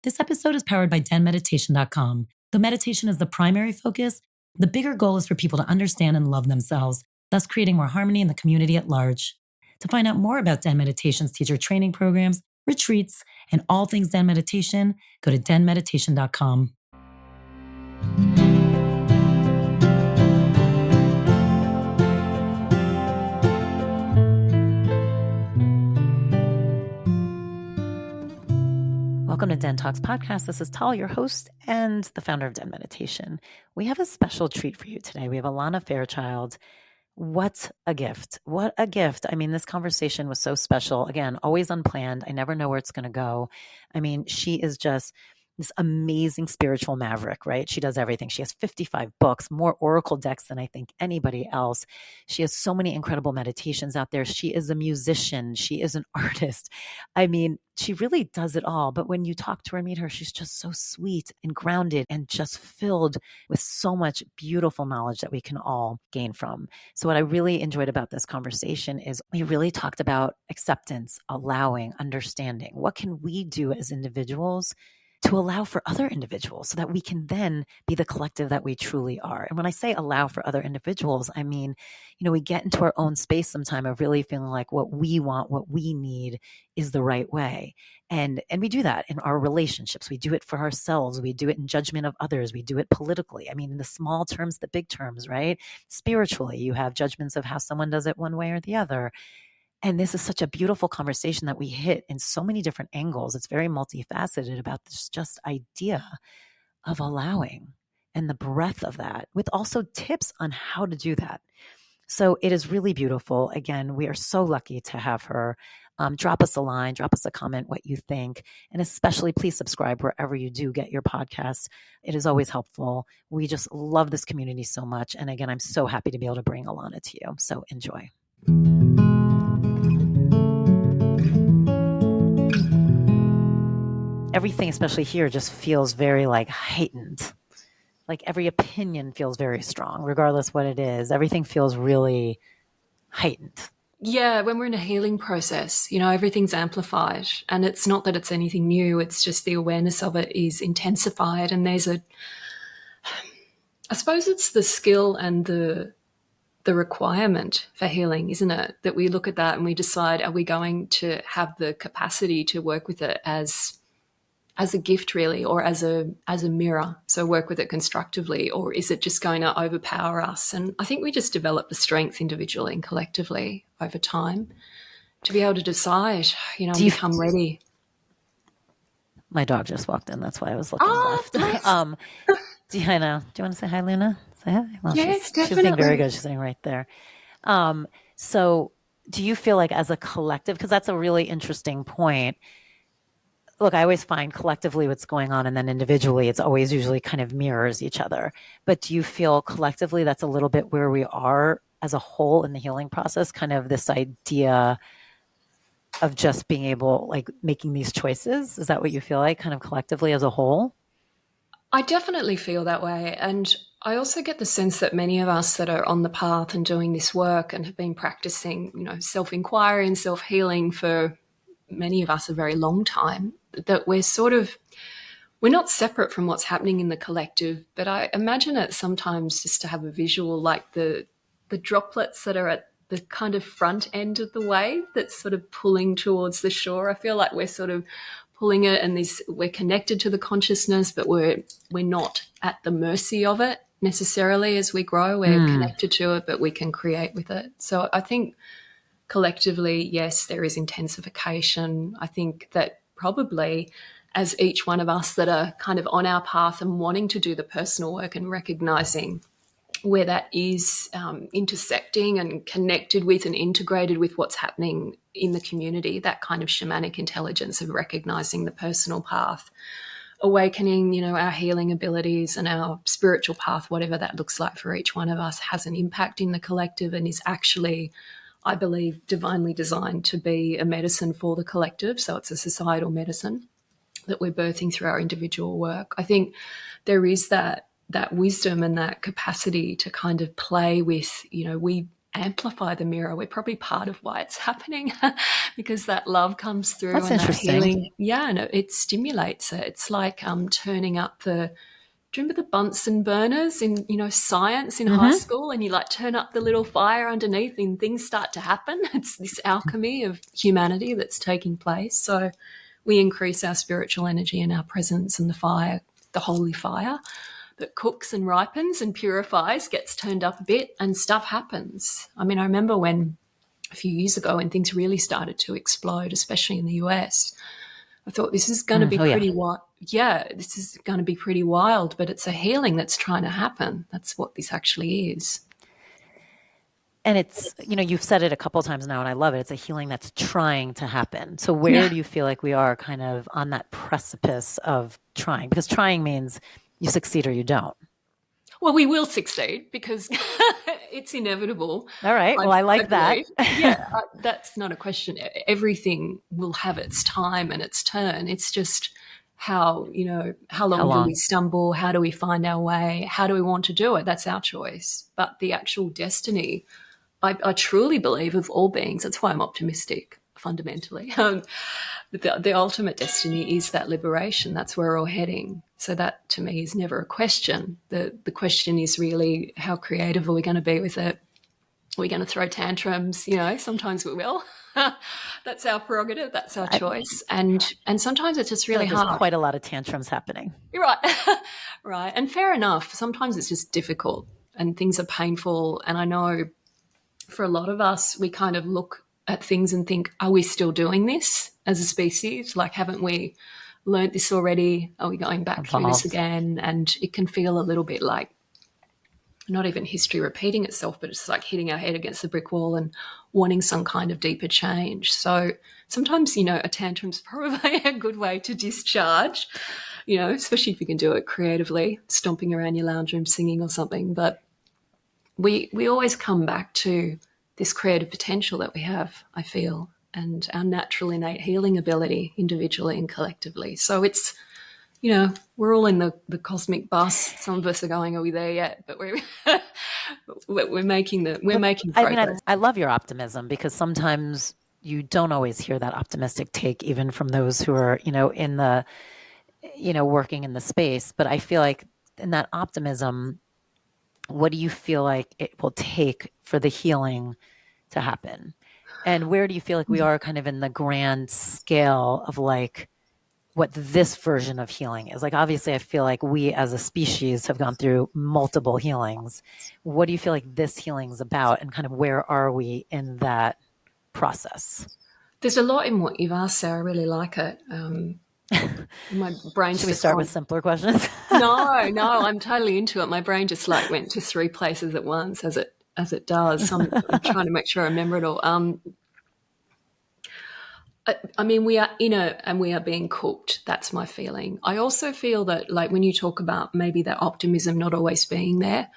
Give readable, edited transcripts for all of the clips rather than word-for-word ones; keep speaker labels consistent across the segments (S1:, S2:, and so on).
S1: This episode is powered by DENmeditation.com. Though meditation is the primary focus, the bigger goal is for people to understand and love themselves, thus creating more harmony in the community at large. To find out more about Den Meditation's teacher training programs, retreats, and all things Den Meditation, go to DENmeditation.com. Welcome to DENtalks Podcast. This is Tal, your host and the founder of Den Meditation. We have a special treat for you today. We have Alana Fairchild. What a gift. What a gift. I mean, this conversation was so special. Again, always unplanned. I never know where it's going to go. I mean, she is just this amazing spiritual maverick, right? She does everything. She has 55 books, more oracle decks than I think anybody else. She has so many incredible meditations out there. She is a musician. She is an artist. I mean, she really does it all. But when you talk to her and meet her, she's just so sweet and grounded and just filled with so much beautiful knowledge that we can all gain from. So what I really enjoyed about this conversation is we really talked about acceptance, allowing, understanding. What can we do as individuals to allow for other individuals so that we can then be the collective that we truly are? And when I say allow for other individuals, I mean, we get into our own space sometime of really feeling like what we want, what we need is the right way. And we do that in our relationships. We do it for ourselves. We do it in judgment of others. We do it politically. I mean, in the small terms, the big terms, right? Spiritually, you have judgments of how someone does it one way or the other. And this is such a beautiful conversation that we hit in so many different angles. It's very multifaceted about this just idea of allowing and the breadth of that, with also tips on how to do that. So it is really beautiful. Again, we are so lucky to have her. Drop us a line, drop us a comment, what you think. And especially please subscribe wherever you do get your podcasts. It is always helpful. We just love this community so much. And again, I'm so happy to be able to bring Alana to you. So enjoy. Everything, especially here, just feels very heightened. Like every opinion feels very strong, regardless what it is. Everything feels really heightened.
S2: Yeah, when we're in a healing process, everything's amplified. And it's not that it's anything new. It's just the awareness of it is intensified. And I suppose it's the skill and the requirement for healing, isn't it? That we look at that and we decide, are we going to have the capacity to work with it as a gift, really, or as a mirror, so work with it constructively, or is it just going to overpower us? And I think we just develop the strength individually and collectively over time to be able to decide, become ready.
S1: My dog just walked in. That's why I was looking left.
S2: Nice.
S1: I know. Do you want to say hi, Luna? Say hi. Well,
S2: yes, definitely.
S1: She's being very good. She's sitting right there. So do you feel like as a collective, because that's a really interesting point. Look, I always find collectively what's going on, and then individually it's always usually kind of mirrors each other. But do you feel collectively that's a little bit where we are as a whole in the healing process, kind of this idea of just being able, making these choices? Is that what you feel like kind of collectively as a whole?
S2: I definitely feel that way. And I also get the sense that many of us that are on the path and doing this work and have been practicing, self-inquiry and self-healing for many of us a very long time, that we're not separate from what's happening in the collective, but I imagine it sometimes just to have a visual, like the droplets that are at the kind of front end of the wave that's sort of pulling towards the shore. I feel like we're sort of pulling it, and we're connected to the consciousness, but we're not at the mercy of it necessarily as we grow. We're connected to it, but we can create with it. So I think collectively, yes, there is intensification. I think that probably as each one of us that are kind of on our path and wanting to do the personal work and recognizing where that is intersecting and connected with and integrated with what's happening in the community, that kind of shamanic intelligence of recognizing the personal path, awakening, our healing abilities and our spiritual path, whatever that looks like for each one of us, has an impact in the collective and is actually, I believe, divinely designed to be a medicine for the collective. So it's a societal medicine that we're birthing through our individual work. I think there is that wisdom and that capacity to kind of play with, we amplify the mirror. We're probably part of why it's happening because that love comes through.
S1: That's
S2: and that
S1: interesting.
S2: healing. Yeah, and it stimulates it. It's like turning up the. Do you remember the Bunsen burners in, science in high school? And you like turn up the little fire underneath and things start to happen. It's this alchemy of humanity that's taking place. So we increase our spiritual energy and our presence, and the fire, the holy fire that cooks and ripens and purifies, gets turned up a bit and stuff happens. I mean, I remember when a few years ago when things really started to explode, especially in the US, I thought this is going to be pretty wild. Yeah, this is going to be pretty wild, but it's a healing that's trying to happen. That's what this actually is.
S1: And it's, you've said it a couple of times now, and I love it. It's a healing that's trying to happen. So where do you feel like we are kind of on that precipice of trying? Because trying means you succeed or you don't.
S2: Well, we will succeed because it's inevitable.
S1: All right. Well, I like that.
S2: Yeah, that's not a question. Everything will have its time and its turn. It's just how long do we stumble? How do we find our way? How do we want to do it? That's our choice. But the actual destiny, I truly believe, of all beings, that's why I'm optimistic fundamentally. The ultimate destiny is that liberation. That's where we're all heading. So that, to me, is never a question. The question is really, how creative are we going to be with it? Are we going to throw tantrums? Sometimes we will. That's our prerogative. That's our choice. And sometimes it's just really hard.
S1: There's quite a lot of tantrums happening.
S2: You're right. Right. And fair enough. Sometimes it's just difficult and things are painful. And I know for a lot of us, we kind of look at things and think, are we still doing this as a species? Like, haven't we learned this already? Are we going back through this again? And it can feel a little bit like not even history repeating itself, but it's like hitting our head against the brick wall and wanting some kind of deeper change. So sometimes, a tantrum's probably a good way to discharge, especially if you can do it creatively, stomping around your lounge room singing or something. But we always come back to this creative potential that we have, I feel, and our natural innate healing ability individually and collectively. So it's, we're all in the cosmic bus. Some of us are going, are we there yet? But we're making progress.
S1: I mean, I love your optimism, because sometimes you don't always hear that optimistic take, even from those who are, in the, working in the space. But I feel like in that optimism, what do you feel like it will take for the healing to happen? And where do you feel like we are kind of in the grand scale of like what this version of healing is? Like, obviously, I feel like we as a species have gone through multiple healings. What do you feel like this healing is about, and kind of where are we in that process?
S2: There's a lot in what you've asked, Sarah. I really like it. My brain.
S1: Should we start with simpler questions?
S2: No, I'm totally into it. My brain just went to 3 places at once, as it does. So I'm trying to make sure I remember it all. I mean, we are in it and we are being cooked. That's my feeling. I also feel that, like, when you talk about maybe that optimism not always being there,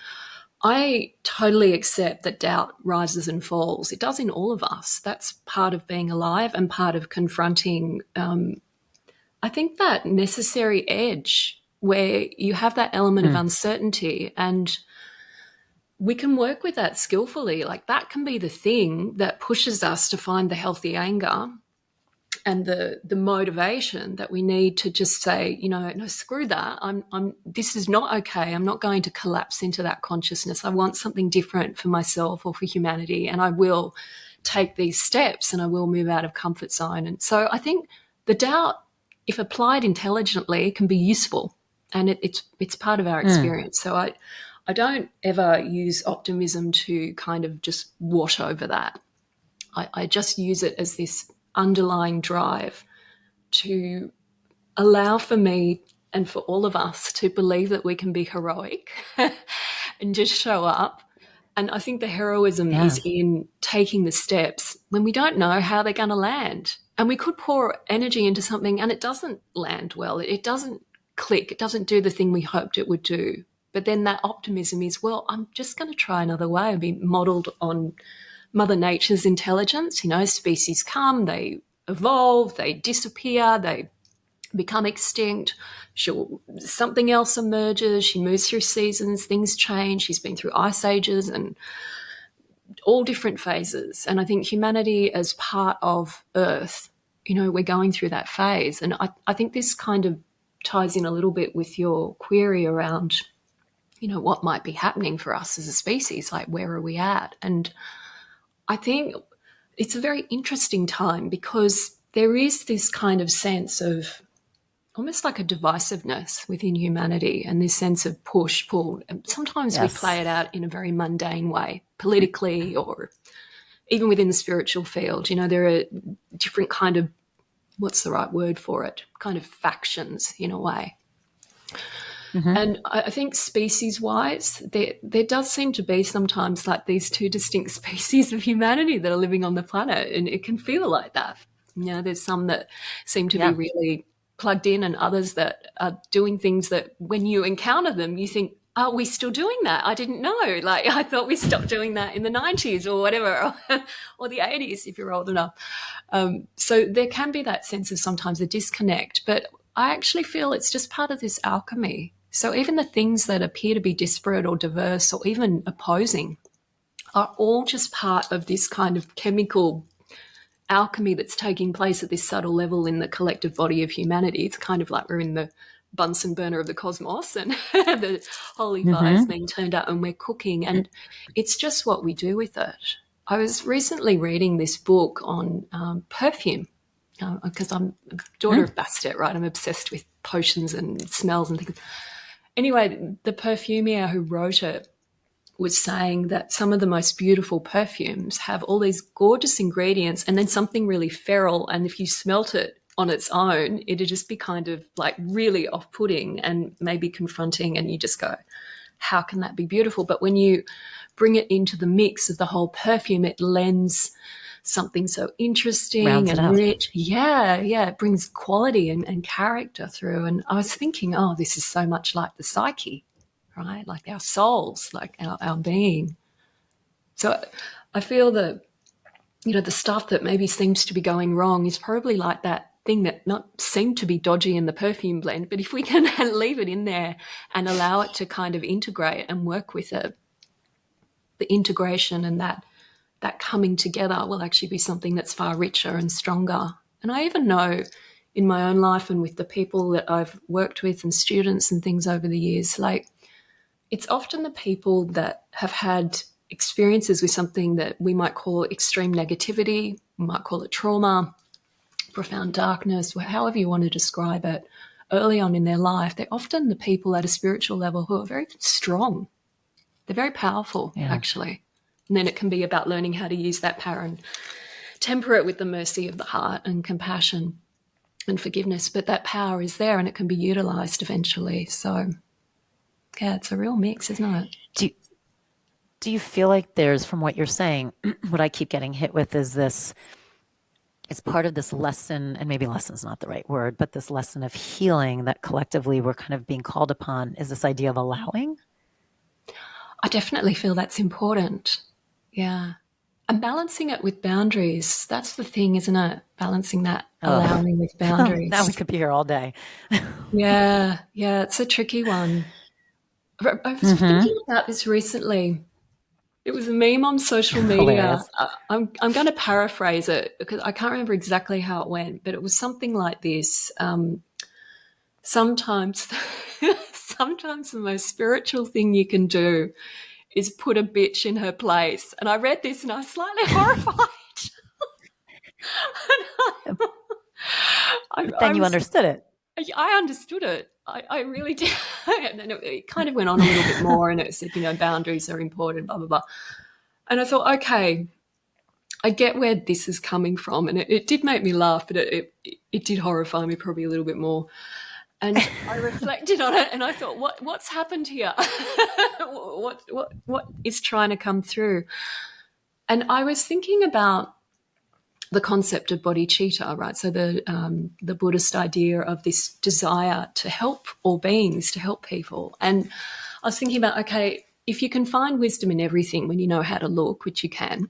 S2: I totally accept that doubt rises and falls. It does in all of us. That's part of being alive and part of confronting, I think, that necessary edge where you have that element of uncertainty, and we can work with that skillfully. Like, that can be the thing that pushes us to find the healthy anger and the motivation that we need to just say, no, screw that. This is not okay. I'm not going to collapse into that consciousness. I want something different for myself or for humanity, and I will take these steps and I will move out of comfort zone. And so I think the doubt, if applied intelligently, can be useful, and it's part of our experience. So I don't ever use optimism to kind of just wash over that. I just use it as this underlying drive to allow for me and for all of us to believe that we can be heroic and just show up. And I think the heroism is in taking the steps when we don't know how they're going to land. And we could pour energy into something and it doesn't land well. It doesn't click. It doesn't do the thing we hoped it would do. But then that optimism is, well, I'm just going to try another way and be modeled on Mother Nature's intelligence. Species come, they evolve, they disappear, they become extinct. Something else emerges. She moves through seasons, things change. She's been through ice ages and all different phases. And I think humanity as part of Earth, we're going through that phase. And I think this kind of ties in a little bit with your query around, what might be happening for us as a species, like where are we at? And I think it's a very interesting time because there is this kind of sense of almost like a divisiveness within humanity and this sense of push, pull. And sometimes we play it out in a very mundane way, politically or even within the spiritual field. There are different kind of, what's the right word for it, kind of factions in a way. Mm-hmm. And I think species-wise, there does seem to be sometimes like these two distinct species of humanity that are living on the planet, and it can feel like that. There's some that seem to be really plugged in and others that are doing things that when you encounter them, you think, are we still doing that? I didn't know. Like, I thought we stopped doing that in the 90s or whatever, or the 80s if you're old enough. So there can be that sense of sometimes a disconnect, but I actually feel it's just part of this alchemy. So even the things that appear to be disparate or diverse or even opposing are all just part of this kind of chemical alchemy that's taking place at this subtle level in the collective body of humanity. It's kind of like we're in the Bunsen burner of the cosmos and the holy fire's being turned up and we're cooking, and it's just what we do with it. I was recently reading this book on perfume because I'm a daughter of Bastet, right? I'm obsessed with potions and smells and things. Anyway, the perfumier who wrote it was saying that some of the most beautiful perfumes have all these gorgeous ingredients and then something really feral, and if you smelt it on its own, it'd just be kind of like really off-putting and maybe confronting, and you just go, how can that be beautiful? But when you bring it into the mix of the whole perfume, it lends something so interesting and rich. Yeah, it brings quality and character through. And I was thinking, oh, this is so much like the psyche, right? Like our souls, like our being. So I feel that, the stuff that maybe seems to be going wrong is probably like that thing that not seemed to be dodgy in the perfume blend, but if we can leave it in there and allow it to kind of integrate and work with it, the integration and that coming together will actually be something that's far richer and stronger. And I even know in my own life and with the people that I've worked with and students and things over the years, like it's often the people that have had experiences with something that we might call extreme negativity, we might call it trauma, profound darkness, however you want to describe it, early on in their life. They're often the people at a spiritual level who are very strong. They're very powerful, actually. And then it can be about learning how to use that power and temper it with the mercy of the heart and compassion and forgiveness. But that power is there and it can be utilised eventually. So, yeah, it's a real mix, isn't it?
S1: Do you feel like there's, from what you're saying, what I keep getting hit with is this, it's part of this lesson, and maybe lesson is not the right word, but this lesson of healing that collectively we're kind of being called upon is this idea of allowing?
S2: I definitely feel that's important. Yeah. And balancing it with boundaries, that's the thing, isn't it? Balancing that, allowing with boundaries.
S1: Now we could be here all day.
S2: Yeah, it's a tricky one. I was thinking about this recently. It was a meme on social media. I'm going to paraphrase it because I can't remember exactly how it went, but it was something like this. Sometimes the most spiritual thing you can do is put a bitch in her place. And I read this and I was slightly horrified.
S1: Then you understood it.
S2: I understood it. I really did. And then it kind of went on a little bit more and it said, boundaries are important, blah, blah, blah. And I thought, okay, I get where this is coming from. And it did make me laugh, but it did horrify me probably a little bit more. And I reflected on it and I thought, what's happened here? What is trying to come through? And I was thinking about the concept of bodhicitta, right? So the Buddhist idea of this desire to help all beings, to help people. And I was thinking about, okay, if you can find wisdom in everything when you know how to look, which you can,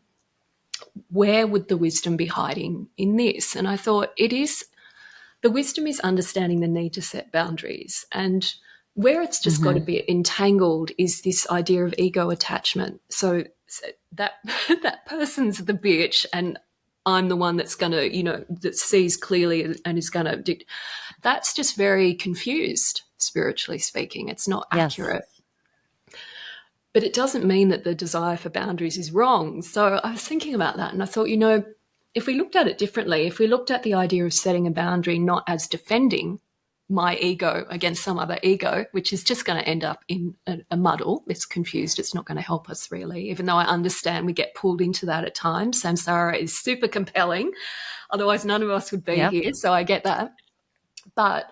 S2: where would the wisdom be hiding in this? And I thought the wisdom is understanding the need to set boundaries. And where it's just got to be entangled is this idea of ego attachment. So that that person's the bitch and I'm the one that's going to, that sees clearly and is going to, that's just very confused, spiritually speaking. It's not accurate. But it doesn't mean that the desire for boundaries is wrong. So I was thinking about that and I thought, if we looked at it differently, if we looked at the idea of setting a boundary not as defending my ego against some other ego, which is just going to end up in a muddle. It's confused. It's not going to help us really, even though I understand we get pulled into that at times. Samsara is super compelling. Otherwise, none of us would be here. So I get that. But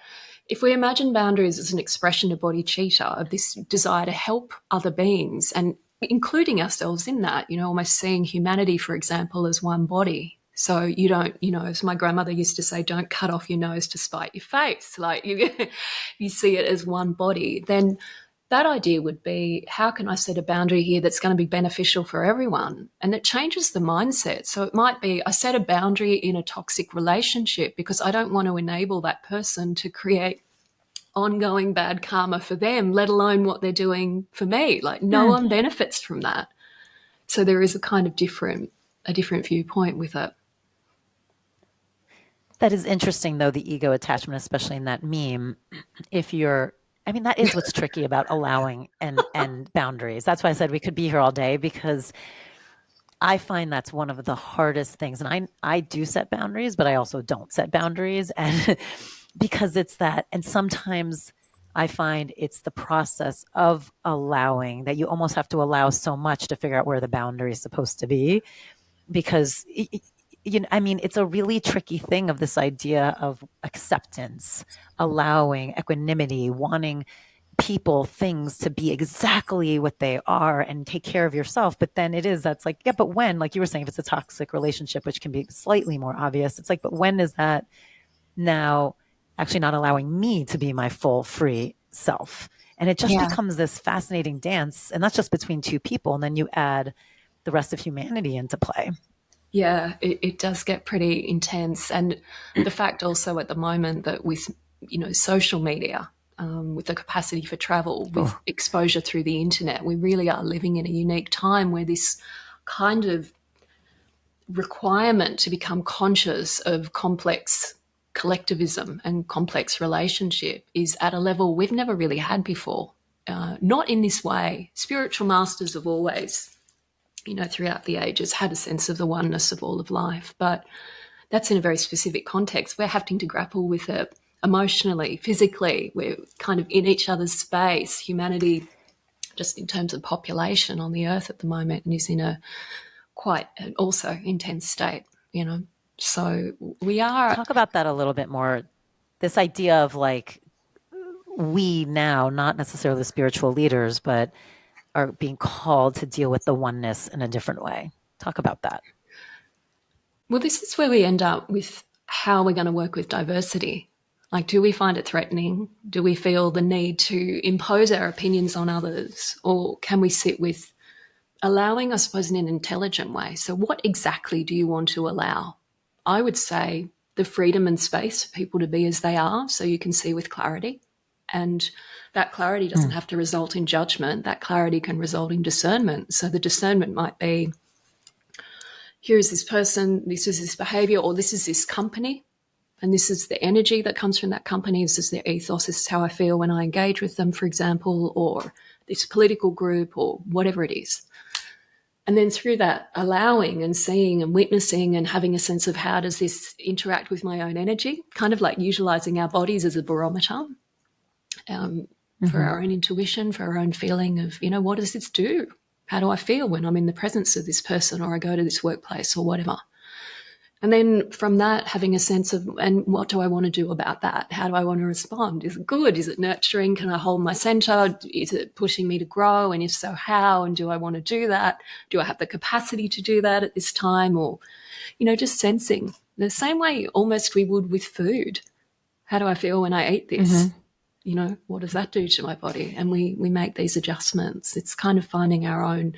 S2: if we imagine boundaries as an expression of bodhicitta, of this desire to help other beings and including ourselves in that, almost seeing humanity, for example, as one body. So you don't, as my grandmother used to say, don't cut off your nose to spite your face. Like you see it as one body. Then that idea would be, how can I set a boundary here that's going to be beneficial for everyone? And it changes the mindset. So it might be, I set a boundary in a toxic relationship because I don't want to enable that person to create ongoing bad karma for them, let alone what they're doing for me. Like no one benefits from that. So there is a kind of different viewpoint with it.
S1: That is interesting, though, the ego attachment, especially in that meme. That is what's tricky about allowing and boundaries. That's why I said we could be here all day, because I find that's one of the hardest things. And I do set boundaries, but I also don't set boundaries. And because it's that, and sometimes I find it's the process of allowing that you almost have to allow so much to figure out where the boundary is supposed to be. Because it's a really tricky thing of this idea of acceptance, allowing equanimity, wanting people, things to be exactly what they are and take care of yourself. But then that's like, yeah, but when, like you were saying, if it's a toxic relationship, which can be slightly more obvious, it's like, but when is that now actually not allowing me to be my full free self? And it just becomes this fascinating dance. And that's just between two people. And then you add the rest of humanity into play.
S2: Yeah, it does get pretty intense. And the fact also at the moment that with, social media, with the capacity for travel, with exposure through the internet, we really are living in a unique time where this kind of requirement to become conscious of complex collectivism and complex relationship is at a level we've never really had before. Not in this way. Spiritual masters have always, throughout the ages had a sense of the oneness of all of life, but that's in a very specific context. We're having to grapple with it emotionally, physically. We're kind of in each other's space. Humanity, just in terms of population on the earth at the moment, is in a quite also intense state, So we are...
S1: Talk about that a little bit more. This idea of like, we now, not necessarily the spiritual leaders, but are being called to deal with the oneness in a different way. Talk about that.
S2: Well, this is where we end up with how we're going to work with diversity. Like, do we find it threatening? Do we feel the need to impose our opinions on others? Or can we sit with allowing, I suppose, in an intelligent way? So what exactly do you want to allow? I would say the freedom and space for people to be as they are so you can see with clarity. And that clarity doesn't have to result in judgment. That clarity can result in discernment. So the discernment might be, here is this person, this is this behavior, or this is this company, and this is the energy that comes from that company. This is their ethos. This is how I feel when I engage with them, for example, or this political group or whatever it is. And then through that, allowing and seeing and witnessing and having a sense of how does this interact with my own energy, kind of like utilizing our bodies as a barometer. For our own intuition, for our own feeling of, what does this do? How do I feel when I'm in the presence of this person or I go to this workplace or whatever? And then from that, having a sense of, and what do I want to do about that? How do I want to respond? Is it good? Is it nurturing? Can I hold my center? Is it pushing me to grow? And if so, how? And do I want to do that? Do I have the capacity to do that at this time? Or, just sensing the same way almost we would with food. How do I feel when I eat this? What does that do to my body? And we make these adjustments. It's kind of finding our own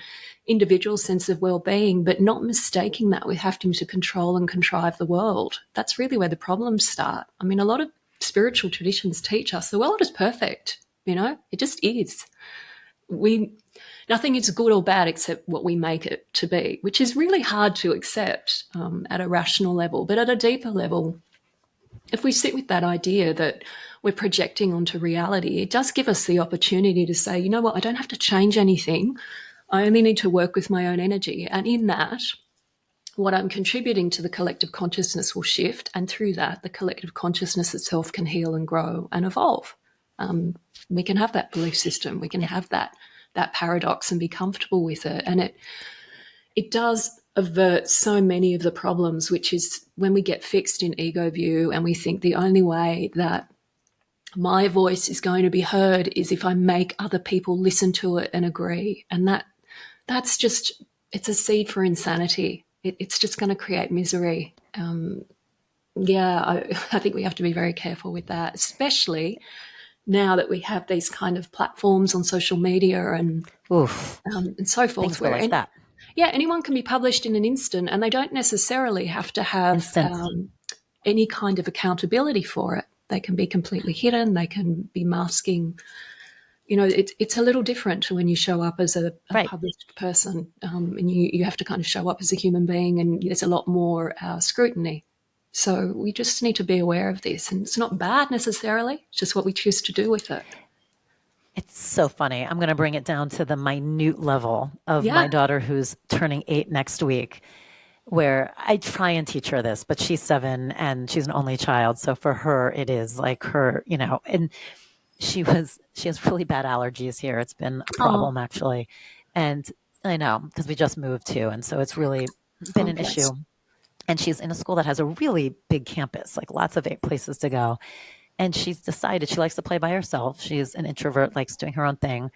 S2: individual sense of well-being, but not mistaking that with having to control and contrive the world. That's really where the problems start. I mean, a lot of spiritual traditions teach us the world is perfect, it just is. nothing is good or bad except what we make it to be, which is really hard to accept at a rational level. But at a deeper level, if we sit with that idea that we're projecting onto reality, it does give us the opportunity to say, you know what, I don't have to change anything. I only need to work with my own energy. And in that, what I'm contributing to the collective consciousness will shift. And through that, the collective consciousness itself can heal and grow and evolve. We can have that belief system. We can have that paradox and be comfortable with it. And it does avert so many of the problems, which is when we get fixed in ego view and we think the only way that my voice is going to be heard is if I make other people listen to it and agree. And that's just, it's a seed for insanity. It's just going to create misery. I think we have to be very careful with that, especially now that we have these kind of platforms on social media and so forth.
S1: Like that.
S2: Yeah, anyone can be published in an instant, and they don't necessarily have to have any kind of accountability for it. They can be completely hidden. They can be masking. You know, it's a little different to when you show up as a published person, and you have to kind of show up as a human being, and there's a lot more scrutiny. So we just need to be aware of this, and it's not bad necessarily. It's just what we choose to do with it.
S1: It's so funny. I'm going to bring it down to the minute level of my daughter who's turning 8 next week, where I try and teach her this, but she's 7 and she's an only child. So for her, it is like her, you know, and she has really bad allergies here. It's been a problem actually. And I know because we just moved too. And so it's really been an issue. And she's in a school that has a really big campus, like lots of places to go. And she's decided she likes to play by herself. She's an introvert, likes doing her own thing.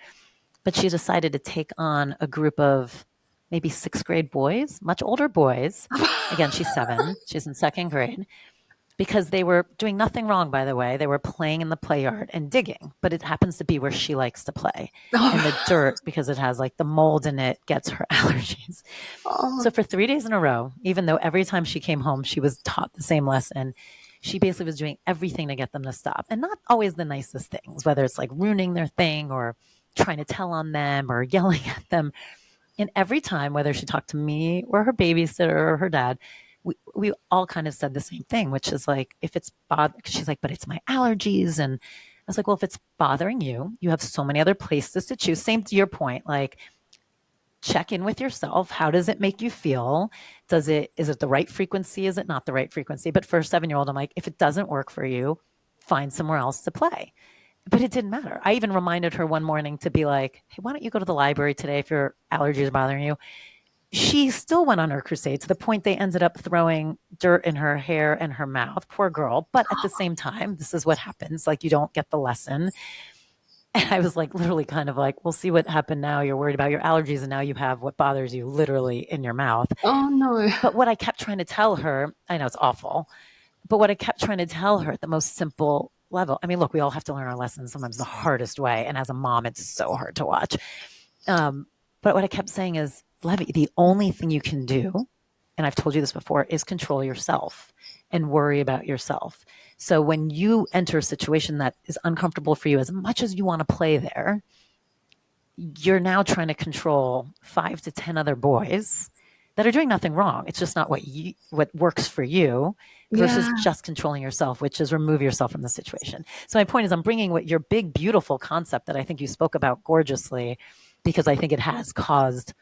S1: But she decided to take on a group of maybe 6th grade boys, much older boys. Again, she's 7. She's in 2nd grade. Because they were doing nothing wrong, by the way. They were playing in the play yard and digging. But it happens to be where she likes to play. And the dirt, because it has like the mold in it, gets her allergies. So for 3 days in a row, even though every time she came home, she was taught the same lesson, she basically was doing everything to get them to stop. And not always the nicest things, whether it's like ruining their thing or trying to tell on them or yelling at them. And every time, whether she talked to me or her babysitter or her dad, we all kind of said the same thing, which is like, if it's she's like, but it's my allergies. And I was like, well, if it's bothering you, you have so many other places to choose. Same to your point, like check in with yourself. How does it make you feel? Is it the right frequency? Is it not the right frequency? But for a 7-year-old, I'm like, if it doesn't work for you, find somewhere else to play. But it didn't matter. I even reminded her one morning to be like, hey, why don't you go to the library today if your allergies are bothering you? She still went on her crusade to the point they ended up throwing dirt in her hair and her mouth. Poor girl. But at the same time, this is what happens. Like, you don't get the lesson. And I was like, literally kind of like, we'll see what happened now. You're worried about your allergies and now you have what bothers you literally in your mouth.
S2: Oh, no.
S1: But what I kept trying to tell her, I know it's awful, but what I kept trying to tell her at the most simple level, I mean, look, we all have to learn our lessons sometimes the hardest way. And as a mom, it's so hard to watch. But what I kept saying is, Levy, the only thing you can do, and I've told you this before, is control yourself and worry about yourself. So when you enter a situation that is uncomfortable for you, as much as you want to play there, you're now trying to control 5 to 10 other boys that are doing nothing wrong. It's just not what works for you versus just controlling yourself, which is remove yourself from the situation. So my point is, I'm bringing what your big, beautiful concept that I think you spoke about gorgeously, because I think it has caused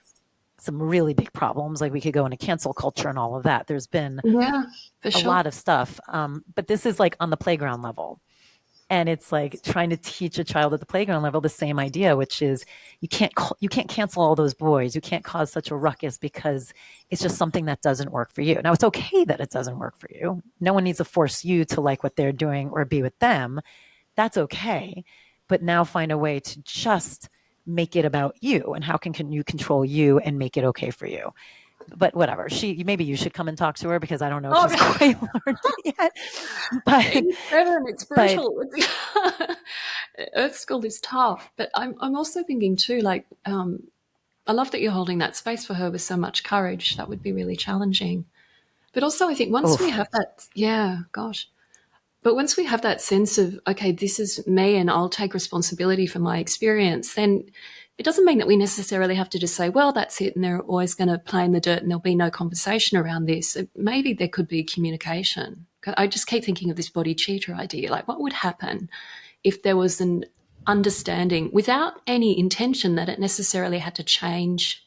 S1: some really big problems. Like, we could go into cancel culture and all of that. There's been a lot of stuff. But this is like on the playground level. And it's like trying to teach a child at the playground level the same idea, which is you can't cancel all those boys. You can't cause such a ruckus because it's just something that doesn't work for you. Now, it's okay that it doesn't work for you. No one needs to force you to like what they're doing or be with them. That's okay. But now find a way to just make it about you, and how can you control you and make it okay for you. But whatever, maybe you should come and talk to her, because I don't know if she's quite learned it yet. But
S2: it's brutal. Earth School is tough, but I'm also thinking too, like, I love that you're holding that space for her with so much courage. That would be really challenging. But also, I think once we have that, But once we have that sense of, okay, this is me and I'll take responsibility for my experience, then it doesn't mean that we necessarily have to just say, well, that's it, and they're always going to play in the dirt and there'll be no conversation around this. Maybe there could be communication. I just keep thinking of this body cheater idea. Like, what would happen if there was an understanding without any intention that it necessarily had to change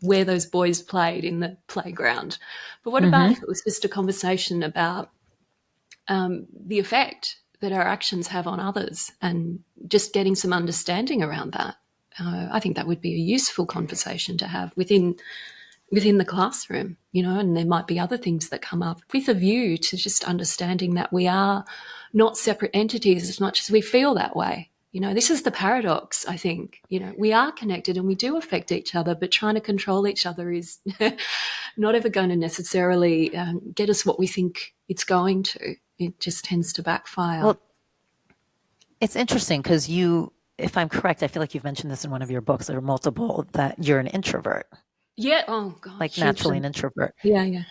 S2: where those boys played in the playground? But what about if it was just a conversation about the effect that our actions have on others and just getting some understanding around that? I think that would be a useful conversation to have within the classroom, and there might be other things that come up with a view to just understanding that we are not separate entities as much as we feel that way. This is the paradox, I think. We are connected and we do affect each other, but trying to control each other is not ever going to necessarily get us what we think it's going to. It just tends to backfire.
S1: Well, it's interesting because if I'm correct, I feel like you've mentioned this in one of your books, there are multiple, that you're an introvert.
S2: Yeah. Oh, God.
S1: Like naturally an introvert.
S2: Yeah.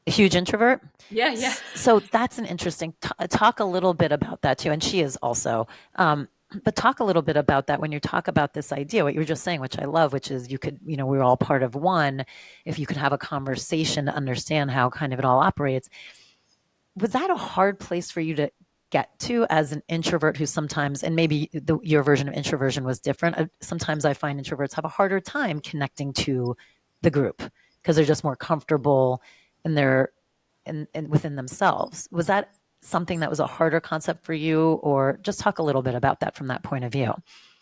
S1: A huge introvert?
S2: Yeah.
S1: So that's an interesting, talk a little bit about that too. And she is also, but talk a little bit about that when you talk about this idea, what you were just saying, which I love, which is you could, we're all part of one. If you could have a conversation to understand how kind of it all operates. Was that a hard place for you to get to as an introvert who sometimes, and maybe your version of introversion was different. Sometimes I find introverts have a harder time connecting to the group because they're just more comfortable and they're within themselves. Was that something that was a harder concept for you, or just talk a little bit about that from that point of view?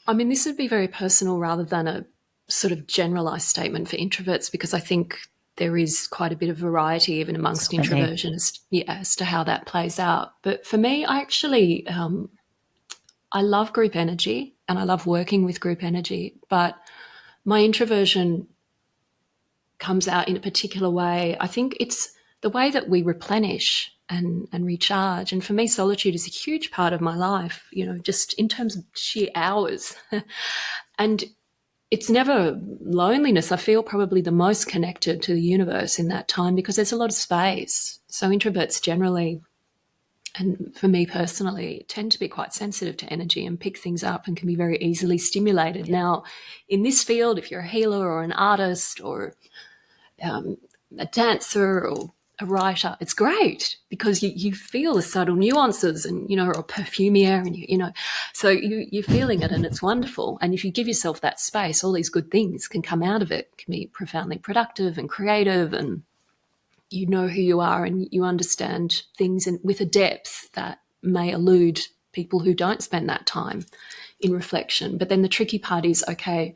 S2: I mean, this would be very personal rather than a sort of generalized statement for introverts, because I think there is quite a bit of variety even amongst introversion as to how that plays out. But for me, I actually, I love group energy and I love working with group energy, but my introversion comes out in a particular way. I think it's the way that we replenish and recharge. And for me, solitude is a huge part of my life, just in terms of sheer hours. And it's never loneliness. I feel probably the most connected to the universe in that time because there's a lot of space. So introverts generally, and for me personally, tend to be quite sensitive to energy and pick things up and can be very easily stimulated. Yeah. Now, in this field, if you're a healer or an artist or a dancer or a writer, it's great because you feel the subtle nuances and, or a perfumier and, so you're feeling it and it's wonderful. And if you give yourself that space, all these good things can come out of it. It can be profoundly productive and creative, and you know who you are and you understand things with a depth that may elude people who don't spend that time in reflection. But then the tricky part is, okay,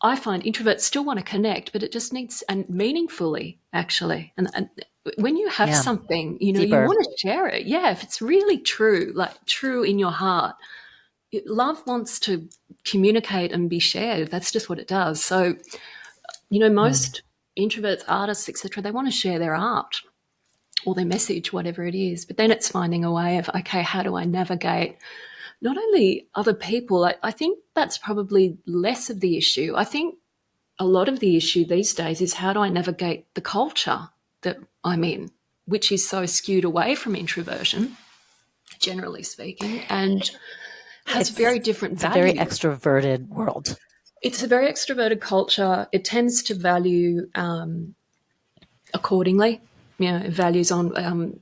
S2: I find introverts still want to connect, but it just needs, and meaningfully, actually. And when you have something, you want to share it. Yeah, if it's really true, like true in your heart, love wants to communicate and be shared. That's just what it does. So, most introverts, artists, etc., they want to share their art or their message, whatever it is. But then it's finding a way of, okay, how do I navigate not only other people? I think that's probably less of the issue. I think a lot of the issue these days is how do I navigate the culture that I'm in, which is so skewed away from introversion, generally speaking, and has very different values.
S1: It's a very extroverted world.
S2: It's a very extroverted culture. It tends to value accordingly, values on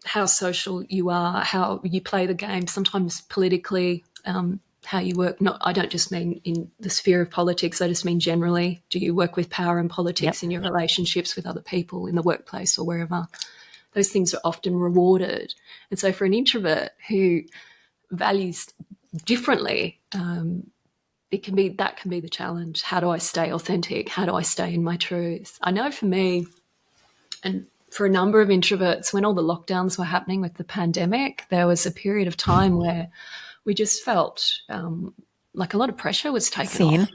S2: how social you are, how you play the game, sometimes politically, how you work. I don't just mean in the sphere of politics, I just mean generally. Do you work with power and politics in your relationships with other people in the workplace or wherever? Those things are often rewarded. And so for an introvert who values differently, that can be the challenge. How do I stay authentic? How do I stay in my truth? I know for me, and for a number of introverts, when all the lockdowns were happening with the pandemic, there was a period of time where we just felt like a lot of pressure was taken off.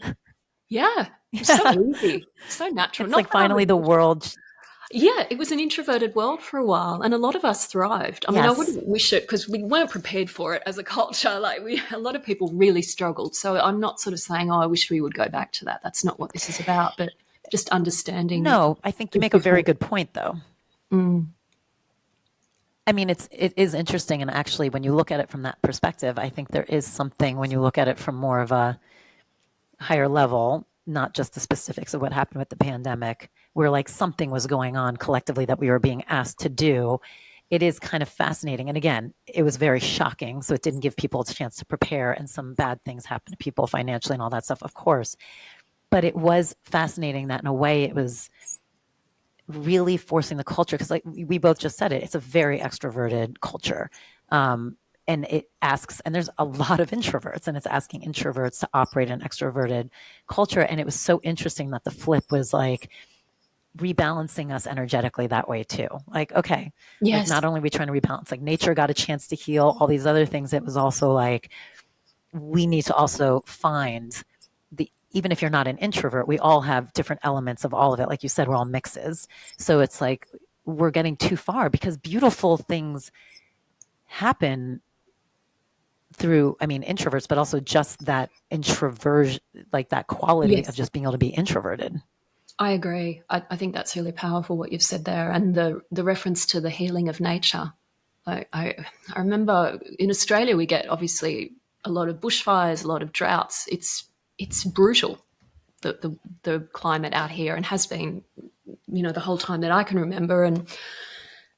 S2: Yeah, it's so easy, so natural.
S1: It's like finally the world.
S2: Yeah, it was an introverted world for a while, and a lot of us thrived. I mean, I wouldn't wish it because we weren't prepared for it as a culture. Like a lot of people really struggled. So I'm not sort of saying, I wish we would go back to that. That's not what this is about, but just understanding.
S1: No, I think you make a very good point, though. I mean, it is interesting. And actually, when you look at it from that perspective, I think there is something when you look at it from more of a higher level, not just the specifics of what happened with the pandemic, where like something was going on collectively that we were being asked to do. It is kind of fascinating. And again, it was very shocking. So it didn't give people a chance to prepare, and some bad things happened to people financially and all that stuff, of course. But it was fascinating that in a way it was really forcing the culture, because like we both just said it, it's a very extroverted culture. And it asks, and there's a lot of introverts, and it's asking introverts to operate in an extroverted culture. And it was so interesting that the flip was like rebalancing us energetically that way too. Like, okay, like
S2: Yes.
S1: not only are we trying to rebalance, like nature got a chance to heal, all these other things. It was also like, we need to also find the, even if you're not an introvert, we all have different elements of all of it. Like you said, we're all mixes. So it's like we're getting too far, because beautiful things happen through, I mean, introverts, but also just that introversion, like that quality of
S2: Yes.
S1: just being able to be introverted.
S2: I agree. I think that's really powerful what you've said there, and the reference to the healing of nature. I remember in Australia we get obviously a lot of bushfires, a lot of droughts. It's brutal, the climate out here, and has been, the whole time that I can remember. And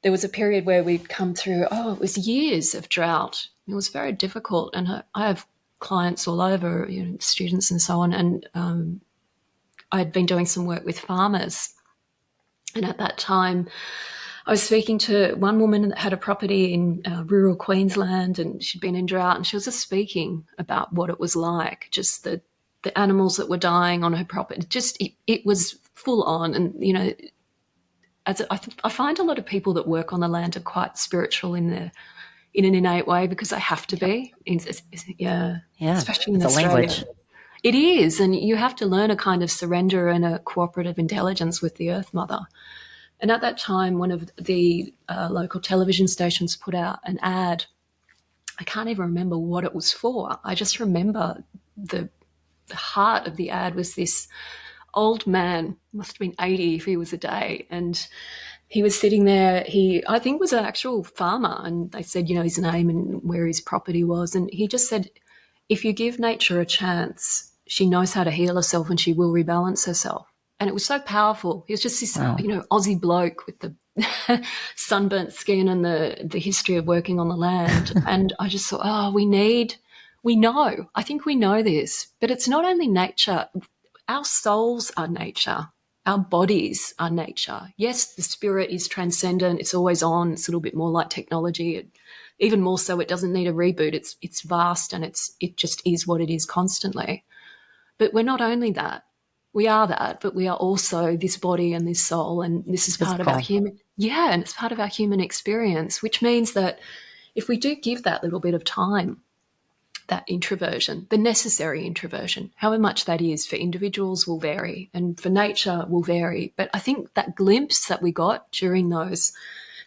S2: there was a period where we'd come through, it was years of drought. It was very difficult. And I have clients all over, students and so on. And I had been doing some work with farmers. And at that time, I was speaking to one woman that had a property in rural Queensland, and she'd been in drought, and she was just speaking about what it was like, just the animals that were dying on her property. Just it was full on. And, I find a lot of people that work on the land are quite spiritual in an innate way, because they have to be.
S1: Yeah,
S2: Especially in
S1: it's a
S2: Australia.
S1: language.
S2: It is, and you have to learn a kind of surrender and a cooperative intelligence with the Earth Mother. And at that time, one of the local television stations put out an ad. I can't even remember what it was for. I just remember the heart of the ad was this old man, must have been 80 if he was a day, and he was sitting there. He, I think, was an actual farmer, and they said, his name and where his property was, and he just said, if you give nature a chance, she knows how to heal herself and she will rebalance herself. And it was so powerful. He was just this,
S1: Wow.
S2: Aussie bloke with the sunburnt skin and the history of working on the land. And I just thought, I think we know this, but it's not only nature. Our souls are nature. Our bodies are nature. Yes, the spirit is transcendent. It's always on. It's a little bit more like technology. Even more so, it doesn't need a reboot. It's vast, and it just is what it is constantly. But we're not only that. We are that, but we are also this body and this soul, and this is part of our human. Yeah, and it's part of our human experience, which means that if we do give that little bit of time, that introversion, the necessary introversion, however much that is for individuals will vary, and for nature will vary. But I think that glimpse that we got during those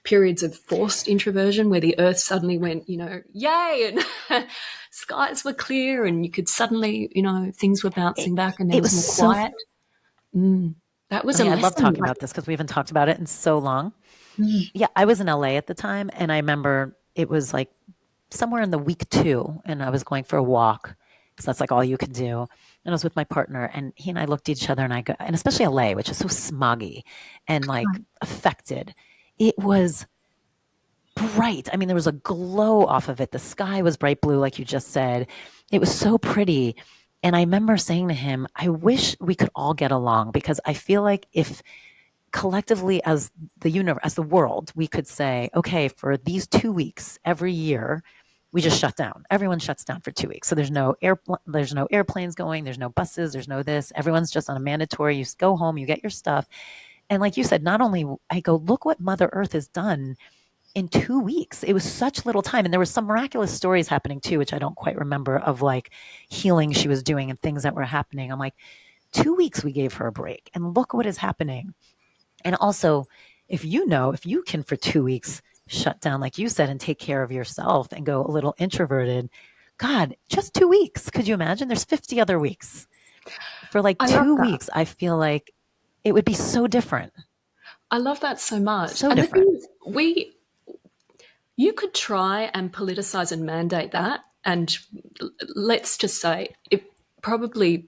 S2: periods of forced introversion, where the earth suddenly went, yay, and skies were clear, and you could suddenly, things were bouncing back, and there was more quiet. That was a lesson.
S1: I love talking about this because we haven't talked about it in so long. Yeah, I was in LA at the time, and I remember it was like somewhere in the week 2, and I was going for a walk, because that's like all you can do. And I was with my partner, and he and I looked at each other, and I go, and especially LA, which is so smoggy and like affected. It was bright. I mean, there was a glow off of it. The sky was bright blue, like you just said. It was so pretty. And I remember saying to him, I wish we could all get along, because I feel like if collectively as the universe, as the world, we could say, okay, for these 2 weeks every year, we just shut down. Everyone shuts down for 2 weeks. So there's no airplanes going, there's no buses, there's no this. Everyone's just on a mandatory. You go home, you get your stuff. And like you said, not only, I go, look what Mother Earth has done in 2 weeks. It was such little time. And there were some miraculous stories happening too, which I don't quite remember, of like healing she was doing and things that were happening. I'm like, 2 weeks we gave her a break, and look what is happening. And also, if you can for 2 weeks shut down, like you said, and take care of yourself and go a little introverted, God, just 2 weeks. Could you imagine? There's 50 other weeks. For like 2 weeks, I feel like it would be so different.
S2: I love that so much.
S1: So different.
S2: The thing is, You could try and politicize and mandate that. And let's just say it probably,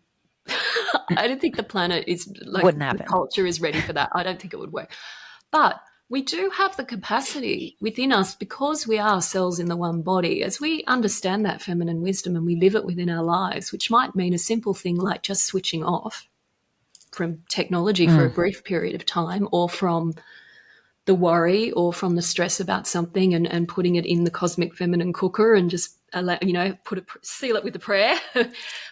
S2: I don't think the planet is like,
S1: Wouldn't
S2: the
S1: happen.
S2: culture is ready for that. I don't think it would work. But we do have the capacity within us, because we are cells in the one body, as we understand that feminine wisdom and we live it within our lives, which might mean a simple thing like just switching off from technology for a brief period of time, or from the worry or from the stress about something, and putting it in the cosmic feminine cooker and just allow, seal it with a prayer.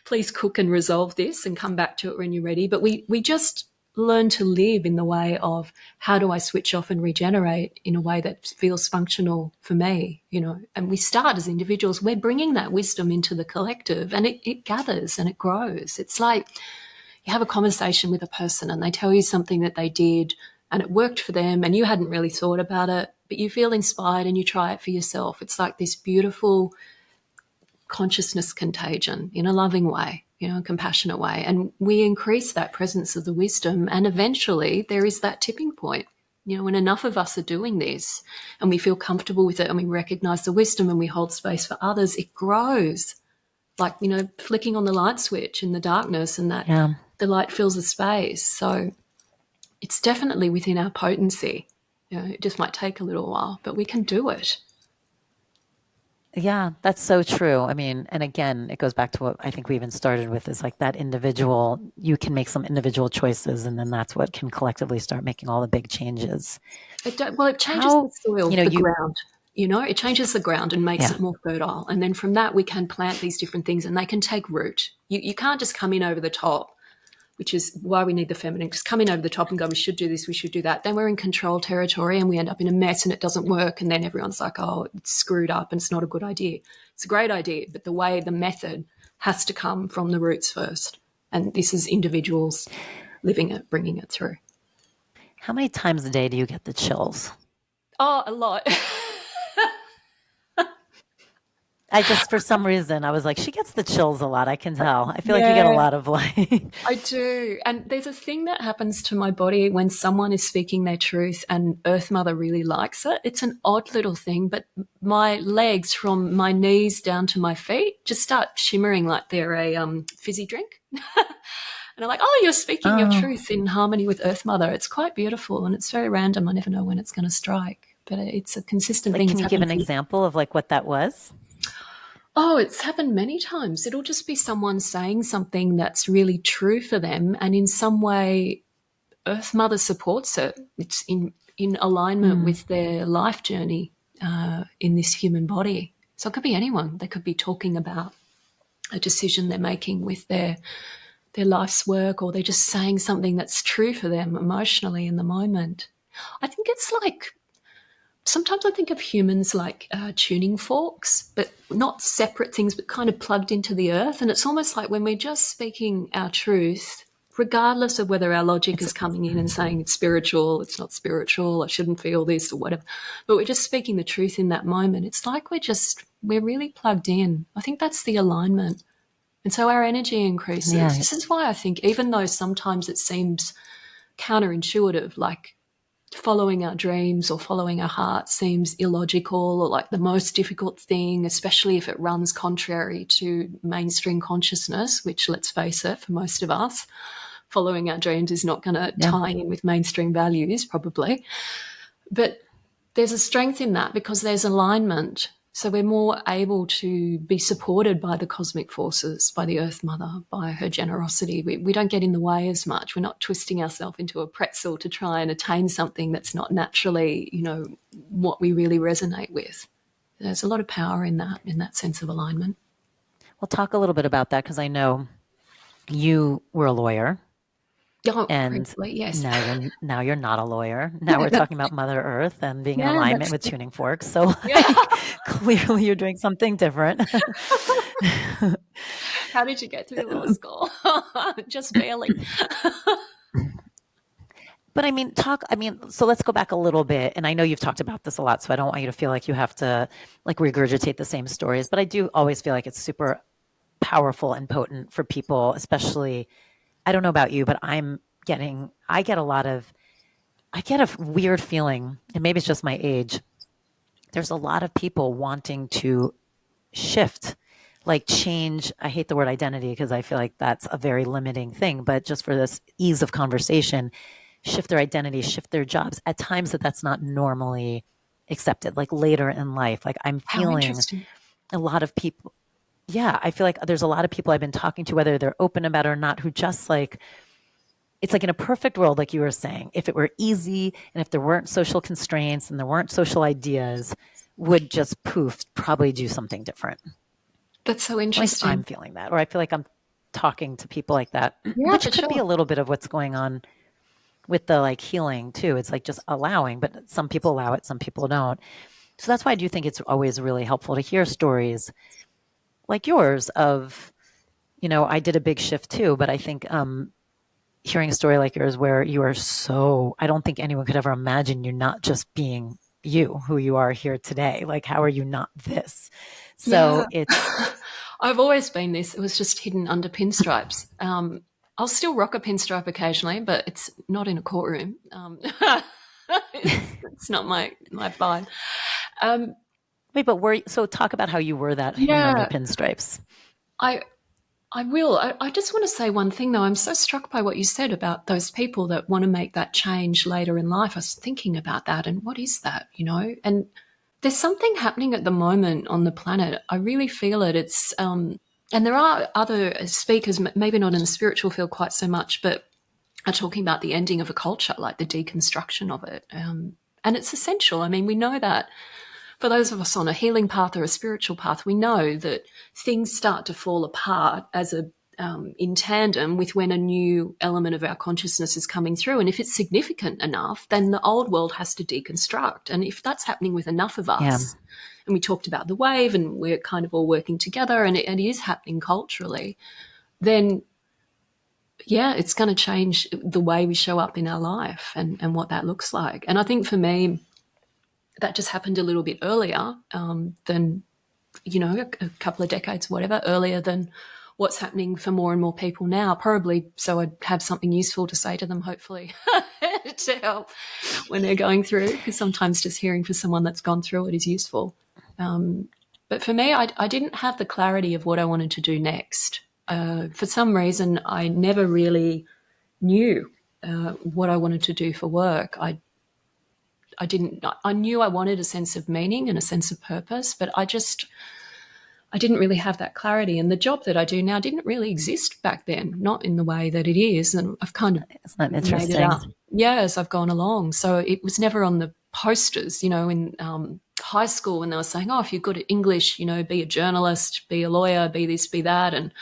S2: Please cook and resolve this and come back to it when you're ready. But we just learn to live in the way of, how do I switch off and regenerate in a way that feels functional for me, and we start as individuals. We're bringing that wisdom into the collective, and it gathers and it grows. It's like you have a conversation with a person and they tell you something that they did and it worked for them and you hadn't really thought about it, but you feel inspired and you try it for yourself. It's like this beautiful consciousness contagion in a loving way, a compassionate way. And we increase that presence of the wisdom, and eventually there is that tipping point. When enough of us are doing this and we feel comfortable with it and we recognize the wisdom and we hold space for others, it grows. Like, flicking on the light switch in the darkness, and that the light fills the space. So it's definitely within our potency. It just might take a little while, but we can do it.
S1: Yeah, that's so true. I mean, and again, it goes back to what I think we even started with, is like that individual, you can make some individual choices, and then that's what can collectively start making all the big changes.
S2: It changes the soil, the ground. It changes the ground and makes it more fertile. And then from that, we can plant these different things and they can take root. You can't just come in over the top, which is why we need the feminine. Just come in over the top and go, we should do this, we should do that. Then we're in control territory and we end up in a mess and it doesn't work. And then everyone's like, oh, it's screwed up and it's not a good idea. It's a great idea, but the method has to come from the roots first. And this is individuals living it, bringing it through.
S1: How many times a day do you get the chills?
S2: Oh, a lot.
S1: I just, for some reason, I was like, she gets the chills a lot. I can tell. I feel like you get a lot of
S2: I do. And there's a thing that happens to my body when someone is speaking their truth and Earth Mother really likes it. It's an odd little thing, but my legs from my knees down to my feet just start shimmering like they're a fizzy drink. And I'm like, oh, you're speaking your truth in harmony with Earth Mother. It's quite beautiful and it's very random. I never know when it's going to strike, but it's a consistent thing.
S1: Can you give an example of like what that was?
S2: Oh, it's happened many times. It'll just be someone saying something that's really true for them, and in some way Earth Mother supports it. It's in alignment with their life journey in this human body. So it could be anyone. They could be talking about a decision they're making with their life's work, or they're just saying something that's true for them emotionally in the moment. I think it's like, sometimes I think of humans like tuning forks, but not separate things, but kind of plugged into the earth. And it's almost like when we're just speaking our truth, regardless of whether our logic is coming in and saying it's spiritual, it's not spiritual, I shouldn't feel this or whatever, but we're just speaking the truth in that moment. It's like we're really plugged in. I think that's the alignment. And so our energy increases. Yeah. This is why I think, even though sometimes it seems counterintuitive, like following our dreams or following our heart seems illogical or like the most difficult thing, especially if it runs contrary to mainstream consciousness, which, let's face it, for most of us, following our dreams is not going to tie in with mainstream values probably. But there's a strength in that because there's alignment. So we're more able to be supported by the cosmic forces, by the Earth Mother, by her generosity. We don't get in the way as much. We're not twisting ourselves into a pretzel to try and attain something that's not naturally, what we really resonate with. There's a lot of power in that sense of alignment.
S1: Well, talk a little bit about that, because I know you were a lawyer.
S2: Oh,
S1: and
S2: yes.
S1: Now you're not a lawyer. Now we're talking about Mother Earth and being in alignment with tuning forks. So clearly you're doing something different.
S2: How did you get through law school? Just barely.
S1: But so let's go back a little bit. And I know you've talked about this a lot, so I don't want you to feel like you have to like regurgitate the same stories. But I do always feel like it's super powerful and potent for people, especially, I don't know about you, but I get a weird feeling, and maybe it's just my age, there's a lot of people wanting to shift, like change. I hate the word identity because I feel like that's a very limiting thing, but just for this ease of conversation, shift their identity, shift their jobs at times that's not normally accepted, like later in life. Like I'm
S2: How
S1: feeling
S2: interesting.
S1: a lot of people. Yeah, I feel like there's a lot of people I've been talking to, whether they're open about it or not, who just like, it's like in a perfect world, like you were saying, if it were easy and if there weren't social constraints and there weren't social ideas, would just poof, probably do something different.
S2: That's so
S1: At least I'm
S2: interesting.
S1: feeling that, or I feel like I'm talking to people like that,
S2: Yeah,
S1: which
S2: for
S1: could be
S2: sure.
S1: a little bit of what's going on with the like healing too. It's like just allowing, but some people allow it, some people don't. So that's why I do think it's always really helpful to hear stories like yours of, I did a big shift too, but I think hearing a story like yours where you are so, I don't think anyone could ever imagine you not just being you, who you are here today. Like, how are you not this? So
S2: Yeah.
S1: it's,
S2: I've always been this. It was just hidden under pinstripes. I'll still rock a pinstripe occasionally, but it's not in a courtroom. It's not my vibe. Um,
S1: wait, but so talk about how you were that hidden under
S2: yeah,
S1: pinstripes.
S2: I I will. I just want to say one thing, though. I'm so struck by what you said about those people that want to make that change later in life. I was thinking about that, and what is that, And there's something happening at the moment on the planet. I really feel it. And there are other speakers, maybe not in the spiritual field quite so much, but are talking about the ending of a culture, like the deconstruction of it. And it's essential. I mean, we know that for those of us on a healing path or a spiritual path, we know that things start to fall apart in tandem with when a new element of our consciousness is coming through. And if it's significant enough, then the old world has to deconstruct. And if that's happening with enough of
S1: Yeah.
S2: us, and we talked about the wave and we're kind of all working together and it is happening culturally, then yeah, it's going to change the way we show up in our life and what that looks like. And I think for me, that just happened a little bit earlier than, a couple of decades, whatever, earlier than what's happening for more and more people now, probably so I'd have something useful to say to them, hopefully, to help when they're going through, because sometimes just hearing for someone that's gone through it is useful. But for me, I didn't have the clarity of what I wanted to do next. For some reason, I never really knew what I wanted to do for work. I knew I wanted a sense of meaning and a sense of purpose, but I didn't really have that clarity. And the job that I do now didn't really exist back then, not in the way that it is. And I've kind of
S1: It's not
S2: made it
S1: interesting.
S2: up, as I've gone along. So it was never on the posters, in high school when they were saying, oh, if you're good at English, be a journalist, be a lawyer, be this, be that. And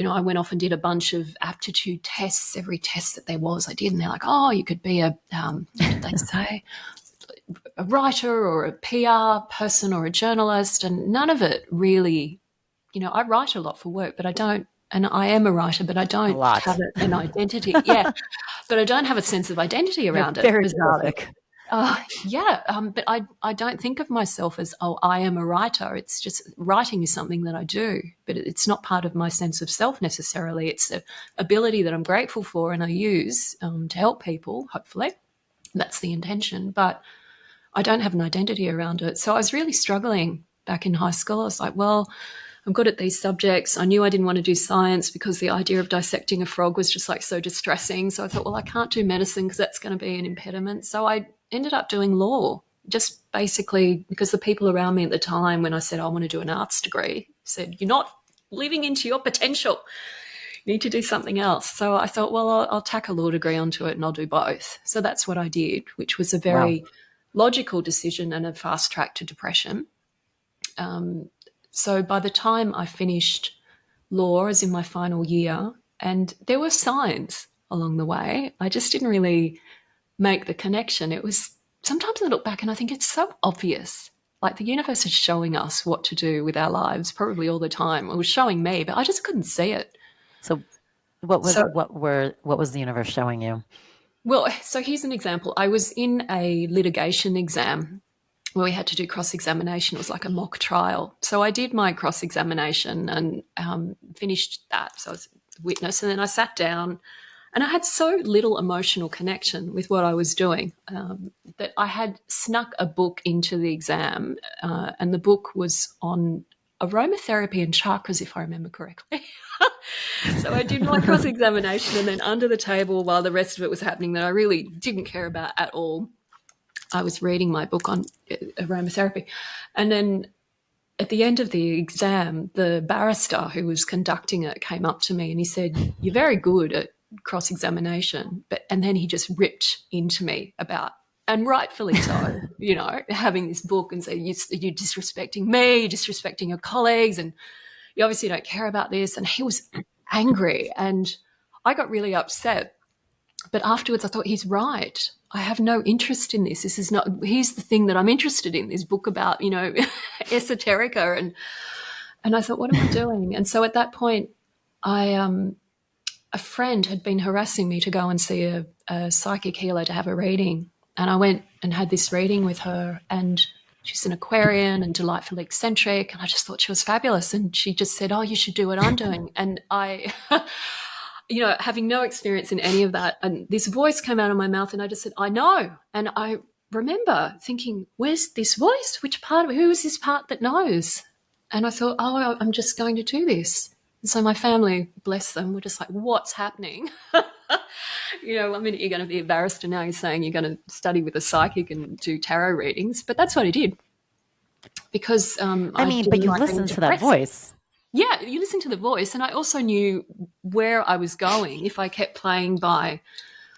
S2: I went off and did a bunch of aptitude tests, every test that there was I did. And they're like, oh, you could be what did they say? A writer or a PR person or a journalist. And none of it really, I write a lot for work, but I don't, and I am a writer, but I don't have an identity. Yeah. But I don't have a sense of identity around
S1: You're
S2: it.
S1: very prolific.
S2: But I don't think of myself as, oh, I am a writer. It's just writing is something that I do, but it's not part of my sense of self necessarily. It's an ability that I'm grateful for and I use to help people, hopefully. That's the intention, but I don't have an identity around it. So I was really struggling back in high school. I was like, well, I'm good at these subjects. I knew I didn't want to do science because the idea of dissecting a frog was just like so distressing. So I thought, well, I can't do medicine because that's going to be an impediment. So I ended up doing law, just basically because the people around me at the time, when I said I want to do an arts degree, said, you're not living into your potential. You need to do something else. So I thought, well, I'll tack a law degree onto it and I'll do both. So that's what I did, which was a very logical decision and a fast track to depression. So by the time I finished law, as in my final year, and there were signs along the way, I just didn't really make the connection. It was, sometimes I look back and I think it's so obvious. Like the universe is showing us what to do with our lives probably all the time. It was showing me, but I just couldn't see it.
S1: So what was the universe showing you?
S2: Well, so here's an example. I was in a litigation exam where we had to do cross-examination. It was like a mock trial. So I did my cross-examination and finished that. So I was a witness. And then I sat down And I had so little emotional connection with what I was doing that I had snuck a book into the exam, and the book was on aromatherapy and chakras, if I remember correctly. So I did my cross-examination, and then under the table, while the rest of it was happening that I really didn't care about at all, I was reading my book on aromatherapy. And then at the end of the exam, the barrister who was conducting it came up to me and he said, "You're very good at cross-examination." And then he just ripped into me about, and rightfully so, having this book and say, you're disrespecting me, you're disrespecting your colleagues, and you obviously don't care about this. And he was angry and I got really upset. But afterwards I thought, he's right. I have no interest in this. This is not, here's the thing that I'm interested in, this book about, esoterica. And I thought, what am I doing? And so at that point, a friend had been harassing me to go and see a psychic healer to have a reading. And I went and had this reading with her, and she's an Aquarian and delightfully eccentric. And I just thought she was fabulous. And she just said, "Oh, you should do what I'm doing." And I, having no experience in any of that, and this voice came out of my mouth and I just said, "I know." And I remember thinking, where's this voice? Who is this part that knows? And I thought, oh, I'm just going to do this. And so my family, bless them, were just like, what's happening? One minute you're going to be a barrister, now you're saying you're going to study with a psychic and do tarot readings. But that's what I did. Because
S1: but you listened to that voice.
S2: Yeah, you listen to the voice. And I also knew where I was going if I kept playing by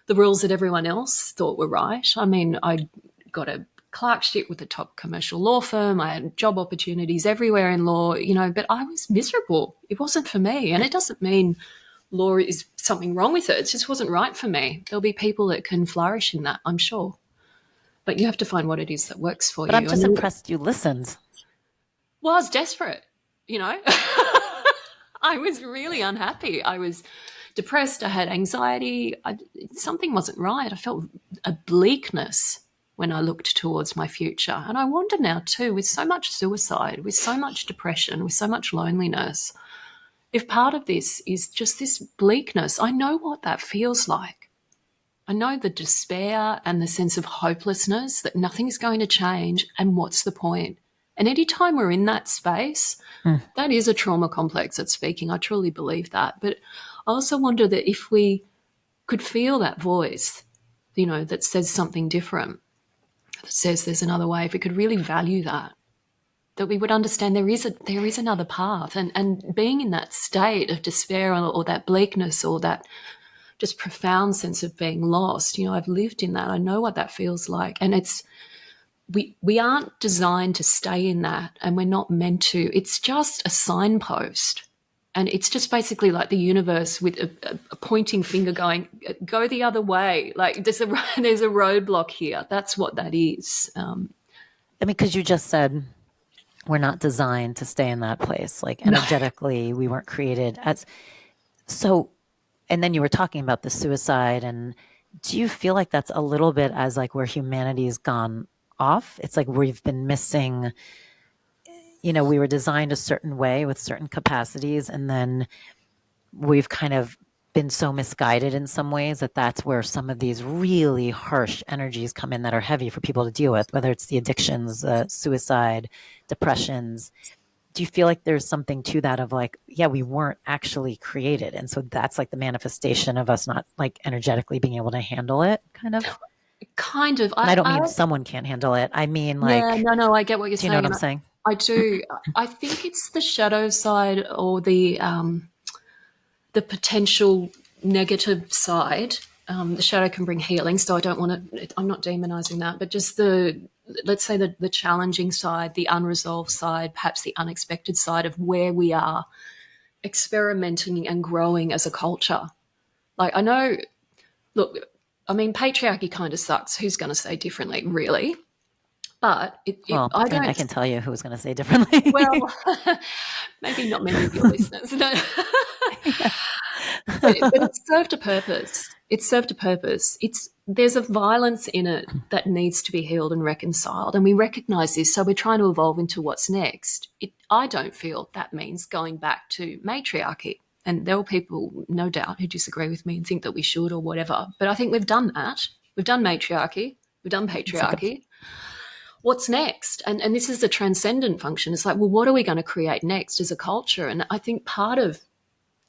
S2: the rules that everyone else thought were right. I mean, I got a clerkship with a top commercial law firm. I had job opportunities everywhere in law, but I was miserable. It wasn't for me. And it doesn't mean law is something wrong with it. It just wasn't right for me. There'll be people that can flourish in that, I'm sure. But you have to find what it is that works for you.
S1: But I'm just impressed you listened.
S2: Well, I was desperate, I was really unhappy. I was depressed. I had anxiety. Something wasn't right. I felt a bleakness when I looked towards my future. And I wonder now too, with so much suicide, with so much depression, with so much loneliness, if part of this is just this bleakness, I know what that feels like. I know the despair and the sense of hopelessness that nothing's going to change, and what's the point? And anytime we're in that space, that is a trauma complex that's speaking. I truly believe that. But I also wonder that if we could feel that voice, that says something different, that says there's another way, if we could really value that we would understand there is another path. And being in that state of despair or that bleakness or that just profound sense of being lost, I've lived in that. I know what that feels like. And it's, we aren't designed to stay in that, and we're not meant to. It's just a signpost. And it's just basically like the universe with a pointing finger going, go the other way. Like there's a roadblock here. That's what that is.
S1: Because you just said we're not designed to stay in that place. Like energetically, we weren't created as so. And then you were talking about the suicide. And do you feel like that's a little bit as like where humanity's gone off? It's like we've been missing, we were designed a certain way with certain capacities, and then we've kind of been so misguided in some ways that that's where some of these really harsh energies come in that are heavy for people to deal with, whether it's the addictions, suicide, depressions. Do you feel like there's something to that of like, yeah, we weren't actually created, and so that's like the manifestation of us not like energetically being able to handle it, kind of?
S2: Kind of.
S1: And I don't mean someone can't handle it. I mean, like,
S2: yeah, no, I get what you're saying.
S1: Do you know what I'm saying?
S2: I do. I think it's the shadow side or the potential negative side. The shadow can bring healing, so I don't want to. I'm not demonizing that, but just let's say the challenging side, the unresolved side, perhaps the unexpected side of where we are experimenting and growing as a culture. Like I know, look. I mean, patriarchy kind of sucks. Who's going to say differently, really? But
S1: I can tell you who's going to say differently.
S2: Well, maybe not many of your listeners. No.
S1: Yeah.
S2: But it's served a purpose. There's a violence in it that needs to be healed and reconciled, and we recognise this. So we're trying to evolve into what's next. I don't feel that means going back to matriarchy. And there are people, no doubt, who disagree with me and think that we should or whatever. But I think we've done that. We've done matriarchy. We've done patriarchy. What's next? And this is the transcendent function. It's like, well, what are we going to create next as a culture? And I think part of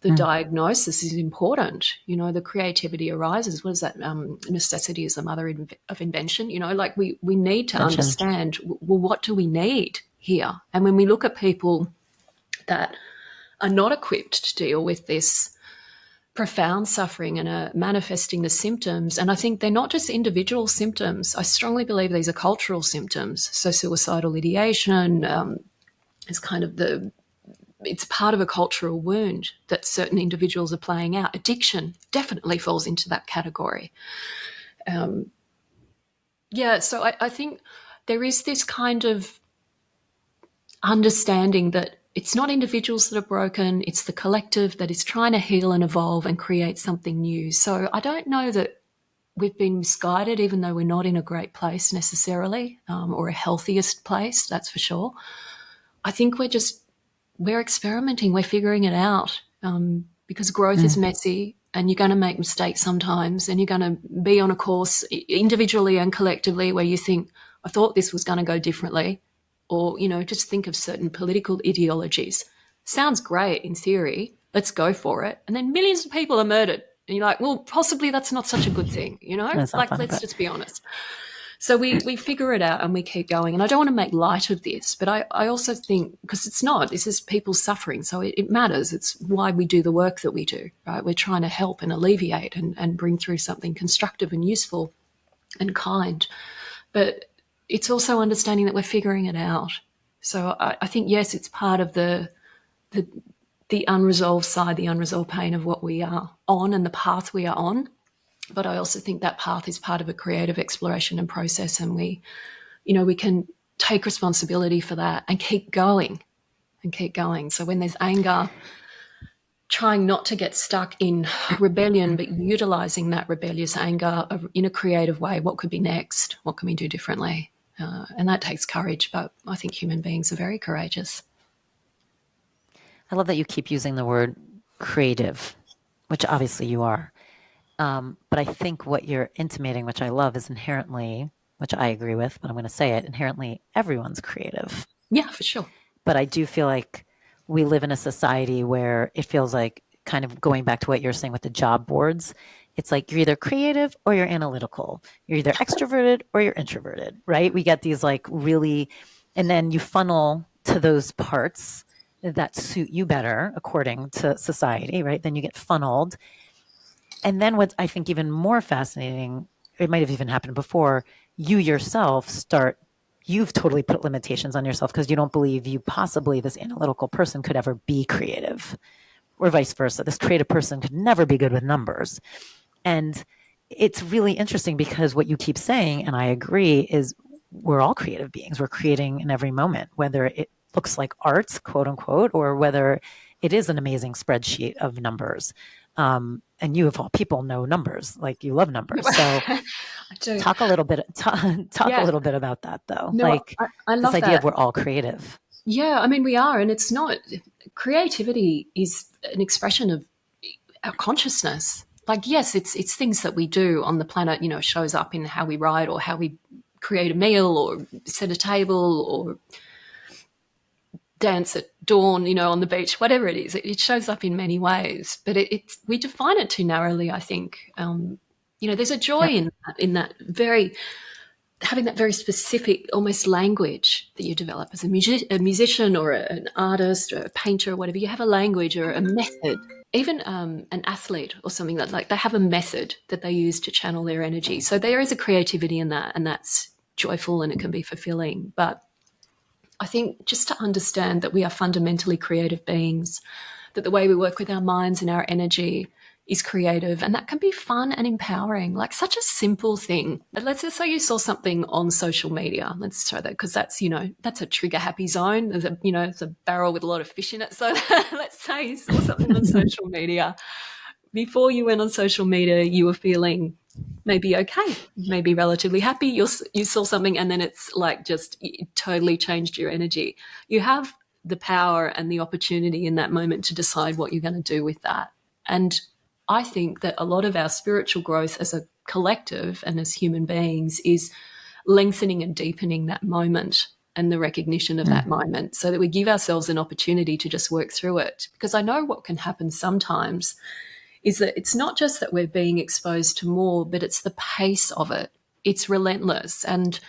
S2: the diagnosis is important. You know, the creativity arises. What is that? Necessity is the mother of invention. You know, like we need to understand, well, what do we need here? And when we look at people that are not equipped to deal with this profound suffering and are manifesting the symptoms, and I think they're not just individual symptoms. I strongly believe these are cultural symptoms. So suicidal ideation is kind of it's part of a cultural wound that certain individuals are playing out. Addiction definitely falls into that category. So I think there is this kind of understanding that it's not individuals that are broken, it's the collective that is trying to heal and evolve and create something new. So I don't know that we've been misguided, even though we're not in a great place necessarily, or a healthiest place, that's for sure. I think we're experimenting, we're figuring it out, because growth is messy and you're going to make mistakes sometimes, and you're going to be on a course individually and collectively where you think, I thought this was going to go differently. Or, you know, just think of certain political ideologies. Sounds great in theory. Let's go for it. And then millions of people are murdered. And you're like, well, possibly that's not such a good thing, you know? Like, let's just be honest. So we figure it out and we keep going. And I don't want to make light of this, but I also think, because this is people suffering, so it matters. It's why we do the work that we do, right? We're trying to help and alleviate and bring through something constructive and useful and kind. But it's also understanding that we're figuring it out. So I think, yes, it's part of the unresolved side, the unresolved pain of what we are on and the path we are on. But I also think that path is part of a creative exploration and process, and we can take responsibility for that and keep going. So when there's anger, trying not to get stuck in rebellion, but utilising that rebellious anger in a creative way. What could be next? What can we do differently? And that takes courage, but I think human beings are very courageous.
S1: I love that you keep using the word creative, which obviously you are. But I think what you're intimating, which I love, is inherently, which I agree with, but I'm going to say it, inherently everyone's creative.
S2: Yeah, for sure.
S1: But I do feel like we live in a society where it feels like, kind of going back to what you're saying with the job boards, it's like you're either creative or you're analytical. You're either extroverted or you're introverted, right? We get these like really, and then you funnel to those parts that suit you better according to society, right? Then you get funneled. And then what I think even more fascinating, it might have even happened before, you yourself you've totally put limitations on yourself because you don't believe this analytical person could ever be creative, or vice versa. This creative person could never be good with numbers. And it's really interesting because what you keep saying, and I agree, is we're all creative beings. We're creating in every moment, whether it looks like art, quote unquote, or whether it is an amazing spreadsheet of numbers. And you, of all people, know numbers. Like, you love numbers. So talk a little bit about that, though.
S2: No,
S1: like
S2: I love
S1: this idea
S2: that.
S1: of we're all creative.
S2: Yeah, I mean, we are. And it's not, creativity is an expression of our consciousness. Like, yes, it's things that we do on the planet, you know, shows up in how we write or how we create a meal or set a table or dance at dawn, you know, on the beach, whatever it is. It shows up in many ways, but we define it too narrowly, I think. There's a joy in that very, having that very specific almost language that you develop as a musician or an artist or a painter or whatever. You have a language or a method. Even an athlete or something that, like, they have a method that they use to channel their energy. So there is a creativity in that, and that's joyful and it can be fulfilling. But I think just to understand that we are fundamentally creative beings, that the way we work with our minds and our energy is creative, and that can be fun and empowering, like such a simple thing. Let's just say you saw something on social media. Let's try that, because that's a trigger happy zone. There's it's a barrel with a lot of fish in it. So let's say you saw something on social media. Before you went on social media, you were feeling maybe okay, maybe relatively happy. You saw something and then it's like it totally changed your energy. You have the power and the opportunity in that moment to decide what you're going to do with that. And I think that a lot of our spiritual growth as a collective and as human beings is lengthening and deepening that moment and the recognition of that moment, so that we give ourselves an opportunity to just work through it. Because I know what can happen sometimes is that it's not just that we're being exposed to more, but it's the pace of it. It's relentless. And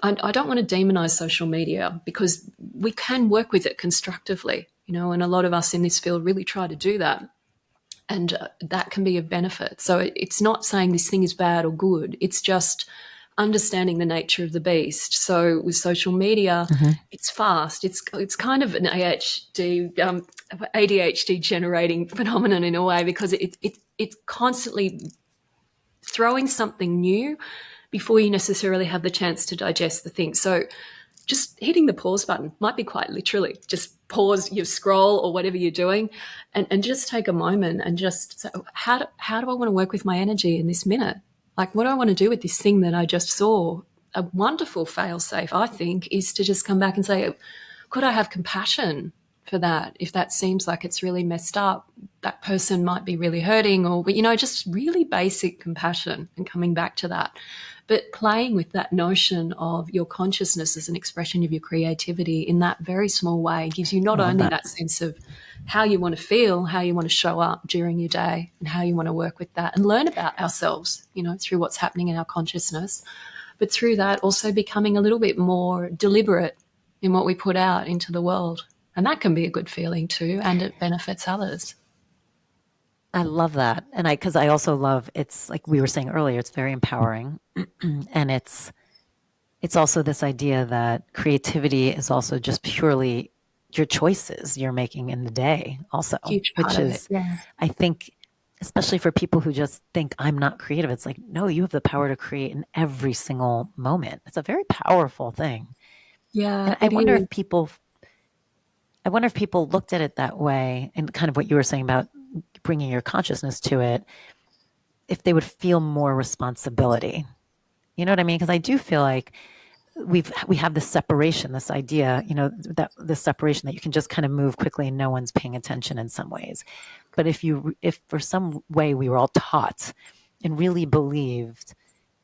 S2: I don't want to demonize social media, because we can work with it constructively, and a lot of us in this field really try to do that. And that can be of benefit. So it's not saying this thing is bad or good. It's just understanding the nature of the beast. So with social media, it's fast. It's kind of an ADHD generating phenomenon in a way, because it's constantly throwing something new before you necessarily have the chance to digest the thing. So just hitting the pause button might be quite literally just pause your scroll or whatever you're doing, and just take a moment and just say, how do I want to work with my energy in this minute? Like, what do I want to do with this thing that I just saw? A wonderful fail-safe, I think, is to just come back and say, could I have compassion for that? If that seems like it's really messed up, that person might be really hurting, or, just really basic compassion and coming back to that. But playing with that notion of your consciousness as an expression of your creativity in that very small way gives you not only that sense of how you want to feel, how you want to show up during your day, and how you want to work with that and learn about ourselves, through what's happening in our consciousness, but through that also becoming a little bit more deliberate in what we put out into the world. And that can be a good feeling too, and it benefits others.
S1: I love that. And because I also love, it's like we were saying earlier, it's very empowering. And it's also this idea that creativity is also just purely your choices you're making in the day also.
S2: Huge part
S1: which
S2: of
S1: is,
S2: it, yeah.
S1: I think, especially for people who just think I'm not creative, it's like, no, you have the power to create in every single moment. It's a very powerful thing.
S2: Yeah,
S1: and I wonder if people looked at it that way, and kind of what you were saying about bringing your consciousness to it, if they would feel more responsibility. You know what I mean? Because I do feel like we have this separation, this idea, that the separation that you can just kind of move quickly and no one's paying attention in some ways. But if for some way we were all taught and really believed,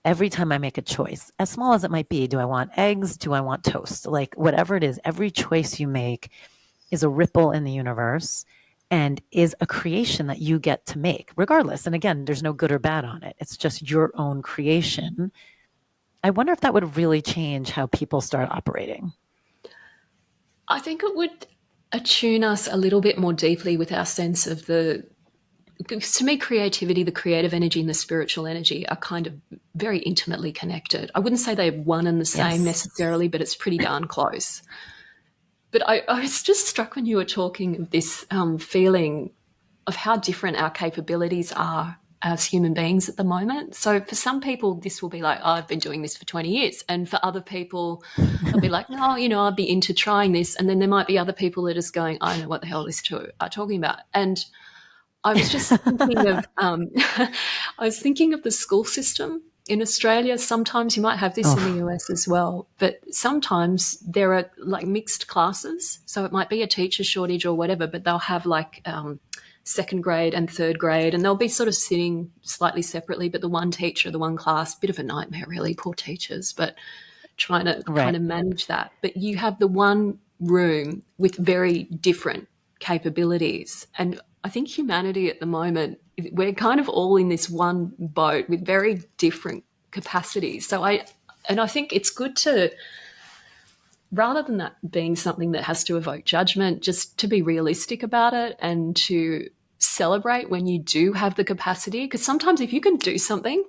S1: every time I make a choice, as small as it might be, do I want eggs? Do I want toast? Like, whatever it is, every choice you make is a ripple in the universe and is a creation that you get to make regardless. And again, there's no good or bad on it. It's just your own creation. I wonder if that would really change how people start operating.
S2: I think it would attune us a little bit more deeply with our sense of because to me, creativity, the creative energy and the spiritual energy are kind of very intimately connected. I wouldn't say they're one and the same necessarily, but it's pretty darn close. But I was just struck when you were talking of this feeling of how different our capabilities are as human beings at the moment. So for some people, this will be like, oh, I've been doing this for 20 years. And for other people, they'll be like, no, I'd be into trying this. And then there might be other people that are just going, I don't know what the hell these two are talking about. And I was just thinking of the school system in Australia. Sometimes you might have this in the US as well, but sometimes there are like mixed classes. So it might be a teacher shortage or whatever, but they'll have like second grade and third grade, and they'll be sort of sitting slightly separately, but the one teacher, the one class, bit of a nightmare really, poor teachers, but trying to kind of manage that. But you have the one room with very different capabilities. And I think humanity at the moment, we're kind of all in this one boat with very different capacities. So I think it's good to, rather than that being something that has to evoke judgment, just to be realistic about it and to celebrate when you do have the capacity. Because sometimes if you can do something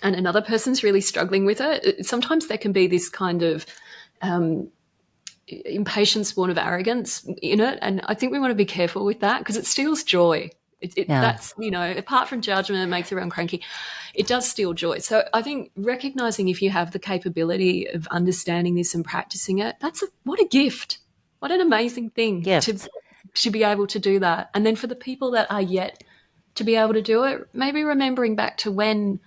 S2: and another person's really struggling with it, sometimes there can be this kind of impatience born of arrogance in it. And I think we want to be careful with that because it steals joy. That's, apart from judgment, it makes everyone cranky. It does steal joy. So I think recognizing if you have the capability of understanding this and practicing it, what a gift. What an amazing thing to be able to do that. And then for the people that are yet to be able to do it, maybe remembering back to when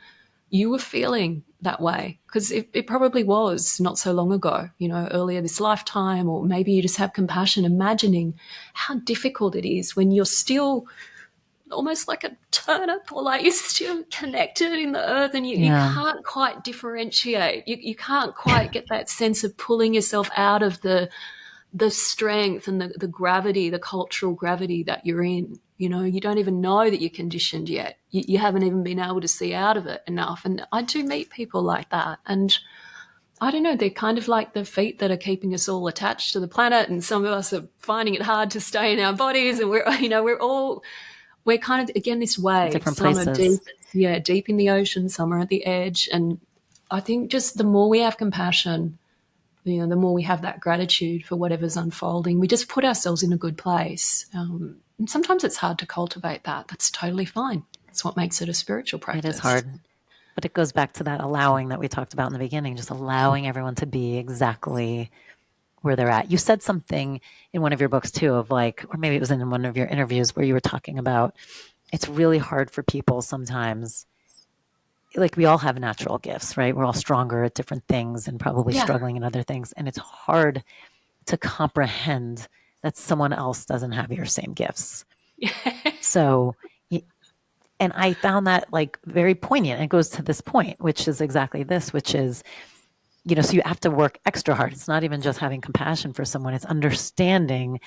S2: you were feeling that way, because it probably was not so long ago, earlier this lifetime, or maybe you just have compassion, imagining how difficult it is when you're still almost like a turnip, or like you're still connected in the earth, and you can't quite differentiate. You can't quite get that sense of pulling yourself out of the strength and the gravity, the cultural gravity that you're in. You don't even know that you're conditioned yet. You haven't even been able to see out of it enough. And I do meet people like that. And I don't know, they're kind of like the feet that are keeping us all attached to the planet. And some of us are finding it hard to stay in our bodies. And we're kind of, again, this wave.
S1: Different
S2: some
S1: places.
S2: are deep in the ocean, some are at the edge. And I think just the more we have compassion, the more we have that gratitude for whatever's unfolding, we just put ourselves in a good place. And sometimes it's hard to cultivate that. That's totally fine. That's what makes it a spiritual practice.
S1: It is hard. But it goes back to that allowing that we talked about in the beginning, just allowing everyone to be exactly where they're at. You said something in one of your books too, of like, or maybe it was in one of your interviews, where you were talking about it's really hard for people sometimes. Like, we all have natural gifts, right? We're all stronger at different things and probably struggling in other things. And it's hard to comprehend that someone else doesn't have your same gifts. So, and I found that like very poignant. It goes to this point, which is exactly this, which is, so you have to work extra hard. It's not even just having compassion for someone. It's understanding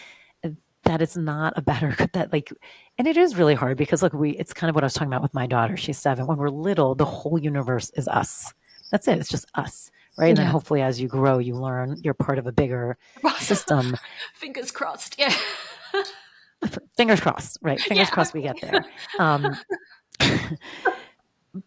S1: that it's not a better, that like, and it is really hard because look, it's kind of what I was talking about with my daughter. She's 7. When we're little, the whole universe is us. That's it. It's just us. Right. And then hopefully as you grow, you learn you're part of a bigger system.
S2: Fingers crossed. Yeah.
S1: Fingers crossed. Right. Fingers crossed we get there.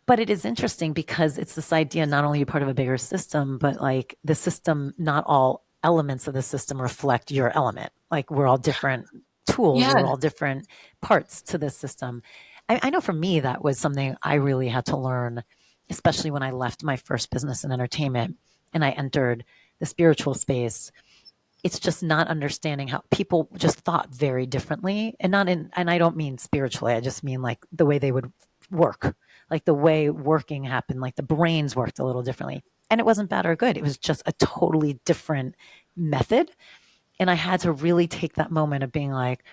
S1: But it is interesting because it's this idea, not only you're part of a bigger system, but like the system, not all elements of the system reflect your element. Like, we're all different tools. We're all different parts to this system. I know for me, that was something I really had to learn, especially when I left my first business in entertainment and I entered the spiritual space. It's just not understanding how people just thought very differently, and and I don't mean spiritually. I just mean like the way they would work, like the way working happened, like the brains worked a little differently. And it wasn't bad or good. It was just a totally different method. And I had to really take that moment of being like,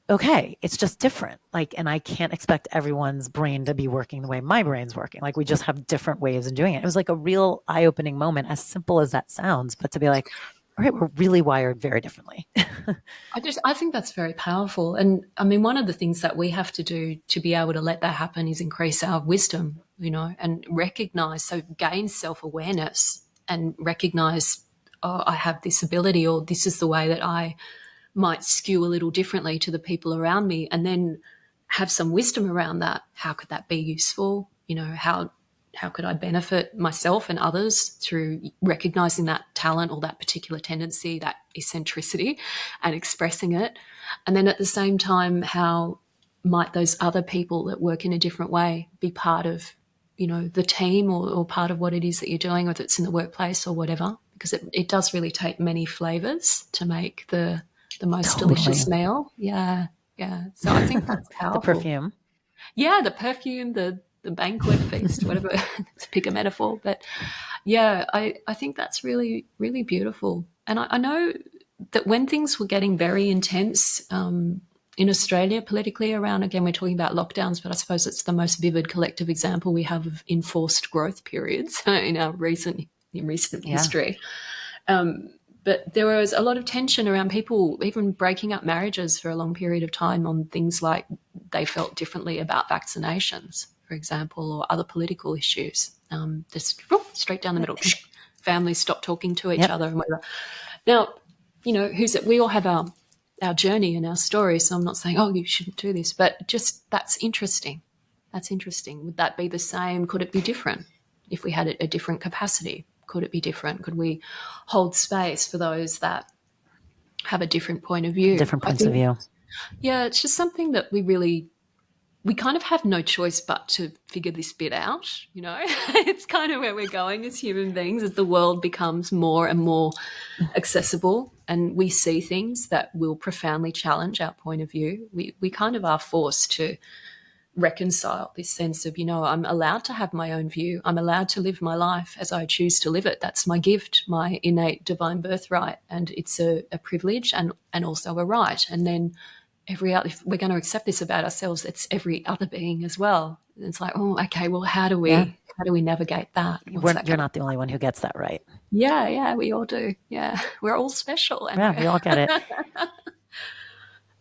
S1: okay, it's just different. Like, and I can't expect everyone's brain to be working the way my brain's working. Like, we just have different ways of doing it. It was like a real eye-opening moment, as simple as that sounds, but to be like, all right, we're really wired very differently.
S2: I think that's very powerful. And I mean, one of the things that we have to do to be able to let that happen is increase our wisdom, and recognize, so gain self-awareness and recognize, oh, I have this ability, or this is the way that I might skew a little differently to the people around me, and then have some wisdom around that. How could that be useful? How could I benefit myself and others through recognizing that talent or that particular tendency, that eccentricity, and expressing it? And then at the same time, how might those other people that work in a different way be part of, the team or part of what it is that you're doing, whether it's in the workplace or whatever? Because it does really take many flavors to make the most delicious meal. Yeah. Yeah. So I think that's powerful.
S1: The perfume.
S2: Yeah. The perfume, the banquet feast, whatever, to pick a metaphor. But yeah, I think that's really, really beautiful. And I know that when things were getting very intense in Australia politically around, again, we're talking about lockdowns, but I suppose it's the most vivid collective example we have of enforced growth periods in our recent history. But there was a lot of tension around people even breaking up marriages for a long period of time on things like they felt differently about vaccinations, for example, or other political issues. Just straight down the middle. Families stop talking to each other and whatever. Now, we all have our journey and our story, so I'm not saying, oh, you shouldn't do this, but just that's interesting. That's interesting. Would that be the same? Could it be different if we had a different capacity? Could it be different? Could we hold space for those that have a different point of view?
S1: Different points of view.
S2: Yeah, it's just something that we kind of have no choice but to figure this bit out, It's kind of where we're going as human beings as the world becomes more and more accessible and we see things that will profoundly challenge our point of view. We kind of are forced to reconcile this sense of, I'm allowed to have my own view. I'm allowed to live my life as I choose to live it. That's my gift, my innate divine birthright. And it's a privilege and also a right. And then if we're going to accept this about ourselves, it's every other being as well. And it's like, oh, okay, well, how do we navigate that?
S1: You're not the only one who gets that right.
S2: Yeah, we all do. Yeah, we're all special.
S1: Yeah, we all get it.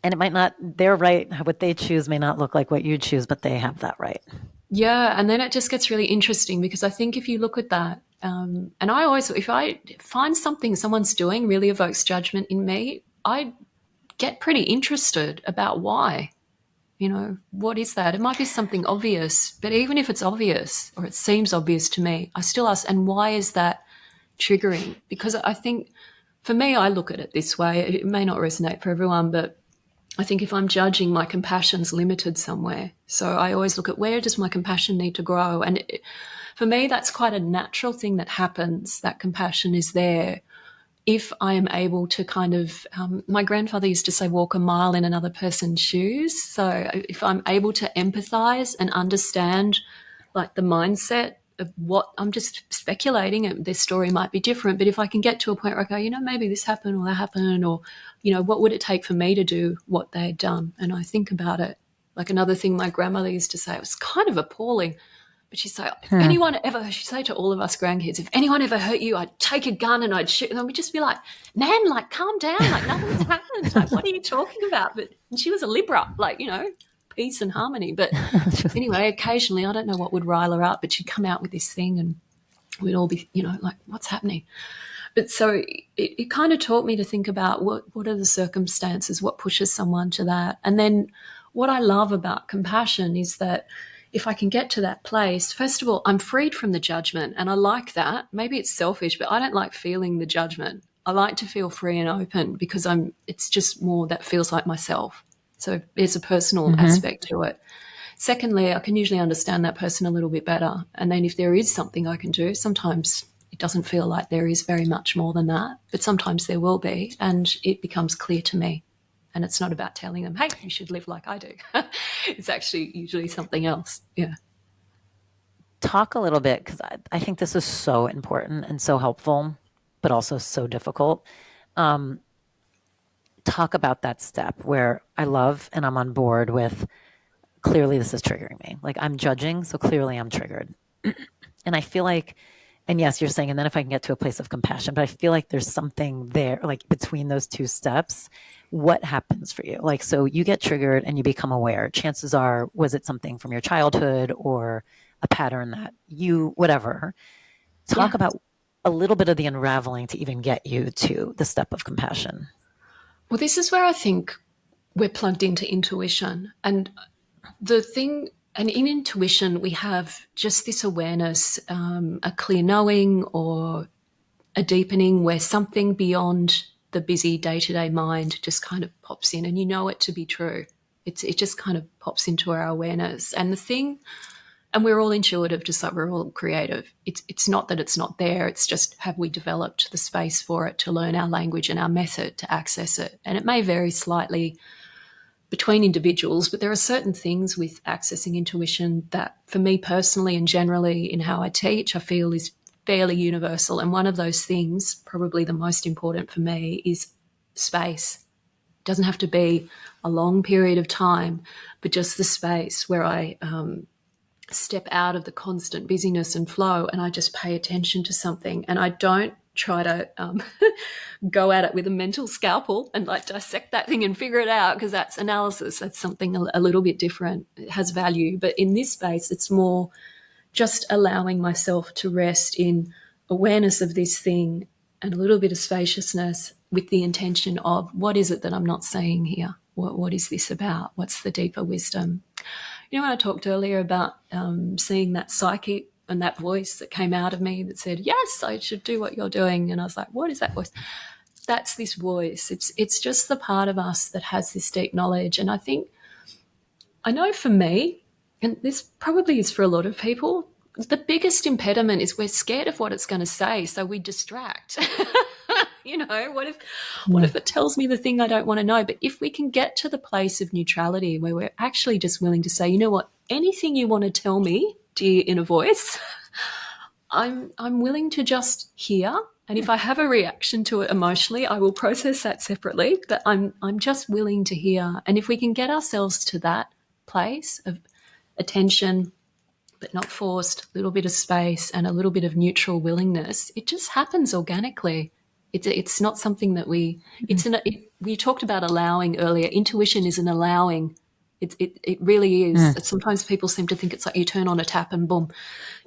S1: And it might not, their right, what they choose may not look like what you choose, but they have that right.
S2: Yeah, and then it just gets really interesting because I think if you look at that, and I always, if I find something someone's doing really evokes judgment in me, I get pretty interested about why. What is that? It might be something obvious, but even if it's obvious or it seems obvious to me, I still ask, and why is that triggering? Because I think for me, I look at it this way. It may not resonate for everyone, but I think if I'm judging, my compassion's limited somewhere. So I always look at where does my compassion need to grow? And for me, that's quite a natural thing that happens. That compassion is there if I am able to kind of, my grandfather used to say, walk a mile in another person's shoes. So if I'm able to empathize and understand like the mindset of what I'm just speculating, their story might be different, but if I can get to a point where I go, maybe this happened or that happened, or, what would it take for me to do what they had done? And I think about it. Like another thing my grandmother used to say, it was kind of appalling, but she'd say, if anyone ever, she'd say to all of us grandkids, if anyone ever hurt you, I'd take a gun and I'd shoot. And we'd just be like, Nan, like, calm down. Like, nothing's happened. Like, what are you talking about? But she was a Libra, like, peace and harmony. But anyway, occasionally, I don't know what would rile her up, but she'd come out with this thing and we'd all be, like, what's happening? But so it kind of taught me to think about what are the circumstances, what pushes someone to that. And then what I love about compassion is that if I can get to that place, first of all, I'm freed from the judgment. And I like that. Maybe it's selfish, but I don't like feeling the judgment. I like to feel free and open because it's just more that feels like myself. So there's a personal aspect to it. Secondly, I can usually understand that person a little bit better. And then if there is something I can do, sometimes it doesn't feel like there is very much more than that, but sometimes there will be, and it becomes clear to me. And it's not about telling them, hey, you should live like I do. It's actually usually something else. Yeah.
S1: Talk a little bit, because I think this is so important and so helpful, but also so difficult. Talk about that step where I love and I'm on board with, clearly this is triggering me. Like I'm judging, so clearly I'm triggered. And I feel like, and yes, you're saying, and then if I can get to a place of compassion, but I feel like there's something there, like between those two steps, what happens for you? Like, so you get triggered and you become aware. Chances are, was it something from your childhood or a pattern that you, whatever. Talk about a little bit of the unraveling to even get you to the step of compassion.
S2: Well, this is where I think we're plugged into intuition. And the thing, and in intuition, we have just this awareness, a clear knowing or a deepening where something beyond the busy day-to-day mind just kind of pops in and you know it to be true. It just kind of pops into our awareness. And the thing, and we're all intuitive, just like we're all creative. It's not that it's not there. It's just, have we developed the space for it to learn our language and our method to access it? And it may vary slightly between individuals, but there are certain things with accessing intuition that for me personally and generally in how I teach, I feel is fairly universal. And one of those things, probably the most important for me, is space. It doesn't have to be a long period of time, but just the space where I step out of the constant busyness and flow and I just pay attention to something. And I don't try to go at it with a mental scalpel and like dissect that thing and figure it out, because that's analysis. That's something a little bit different. It has value. But in this space, it's more just allowing myself to rest in awareness of this thing and a little bit of spaciousness with the intention of, what is it that I'm not seeing here? What is this about? What's the deeper wisdom? When I talked earlier about seeing that psychic and that voice that came out of me that said, yes, I should do what you're doing. And I was like, what is that voice? That's this voice. It's just the part of us that has this deep knowledge. And I know for me, and this probably is for a lot of people, the biggest impediment is we're scared of what it's going to say, so we distract. What if it tells me the thing I don't want to know? But if we can get to the place of neutrality where we're actually just willing to say, you know what, anything you want to tell me, dear inner voice, I'm willing to just hear. And if I have a reaction to it emotionally, I will process that separately. But I'm just willing to hear. And if we can get ourselves to that place of attention, but not forced, a little bit of space and a little bit of neutral willingness, it just happens organically. It's not something that we talked about allowing earlier. Intuition is an allowing. It really is. Sometimes people seem to think it's like you turn on a tap and boom,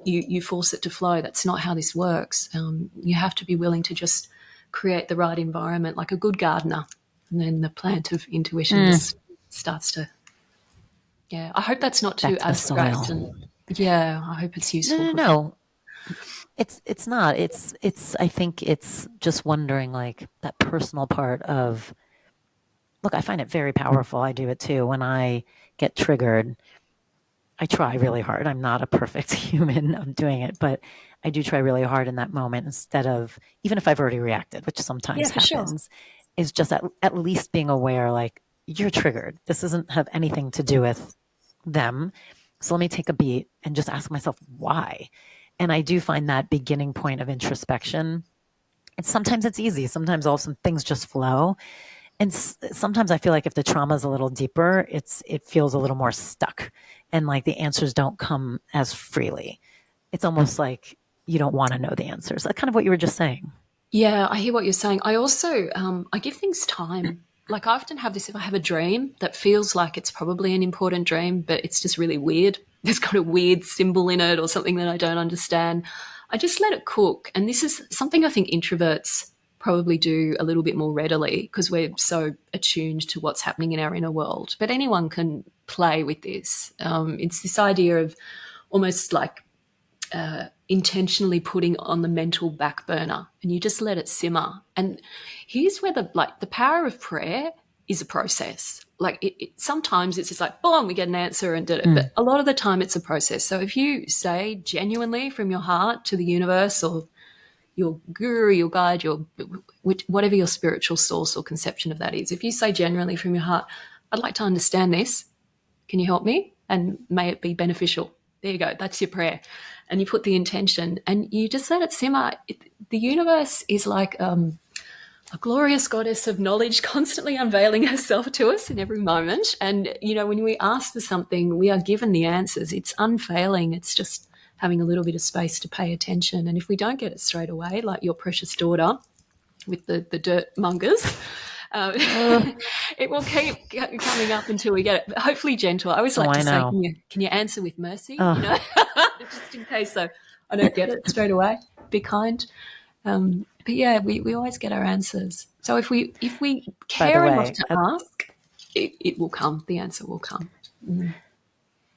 S2: you force it to flow. That's not how this works. You have to be willing to just create the right environment, like a good gardener, and then the plant of intuition just starts to. Yeah, I hope that's not too abstract. And yeah, I hope it's useful.
S1: No. It's not. I think it's just wondering, like, that personal part of, look, I find it very powerful. I do it too. When I get triggered, I try really hard. I'm not a perfect human. I'm doing it, but I do try really hard in that moment, instead of, even if I've already reacted, which sometimes happens, is just at least being aware, like, you're triggered. This doesn't have anything to do with them. So let me take a beat and just ask myself why. And I do find that beginning point of introspection. And sometimes it's easy. Sometimes all some things just flow. And sometimes I feel like if the trauma is a little deeper, it feels a little more stuck, and like the answers don't come as freely. It's almost like you don't want to know the answers. That's kind of what you were just saying.
S2: Yeah, I hear what you're saying. I also, I give things time. Like, I often have this, if I have a dream that feels like it's probably an important dream, but it's just really weird. There's got a weird symbol in it or something that I don't understand. I just let it cook. And this is something I think introverts probably do a little bit more readily, because we're so attuned to what's happening in our inner world. But anyone can play with this. It's this idea of almost like intentionally putting on the mental back burner, and you just let it simmer. And here's where the power of prayer is a process. Like, sometimes it's just like, boom, we get an answer and did it. But a lot of the time it's a process. So if you say genuinely from your heart to the universe or your guru, your guide, whatever your spiritual source or conception of that is, if you say genuinely from your heart, I'd like to understand this. Can you help me? And may it be beneficial. There you go. That's your prayer. And you put the intention and you just let it simmer. The universe is like a glorious goddess of knowledge, constantly unveiling herself to us in every moment. And, when we ask for something, we are given the answers. It's unfailing. It's just having a little bit of space to pay attention. And if we don't get it straight away, like your precious daughter with the dirt mongers, it will keep coming up until we get it. But hopefully gentle. I always like to say, can you answer with mercy? Just in case I don't get it straight away. Be kind. But yeah, we always get our answers. So if we care enough to ask, it will come. The answer will come.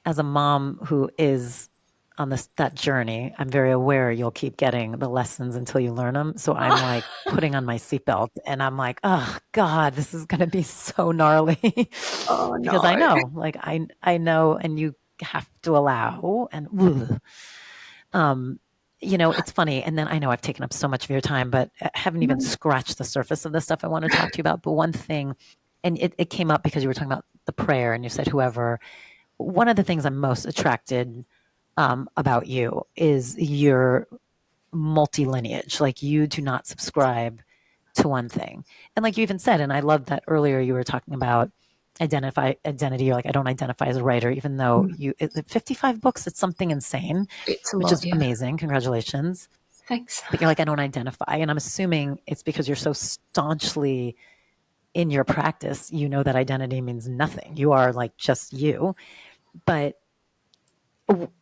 S1: As a mom who is on that journey, I'm very aware you'll keep getting the lessons until you learn them. So I'm like putting on my seatbelt and I'm like, oh God, this is going to be so gnarly.
S2: Oh, no.
S1: Because I know, like I know, and you have to allow. And it's funny. And then I know I've taken up so much of your time, but I haven't even scratched the surface of the stuff I want to talk to you about. But one thing, and it came up because you were talking about the prayer and you said whoever. One of the things I'm most attracted about you is your multi-lineage. Like, you do not subscribe to one thing. And like you even said, and I love that earlier you were talking about identity. You're like, I don't identify as a writer, even though 55 books, it's something insane, which is amazing. Congratulations.
S2: Thanks.
S1: But you're like, I don't identify. And I'm assuming it's because you're so staunchly in your practice, that identity means nothing. You are like just you. But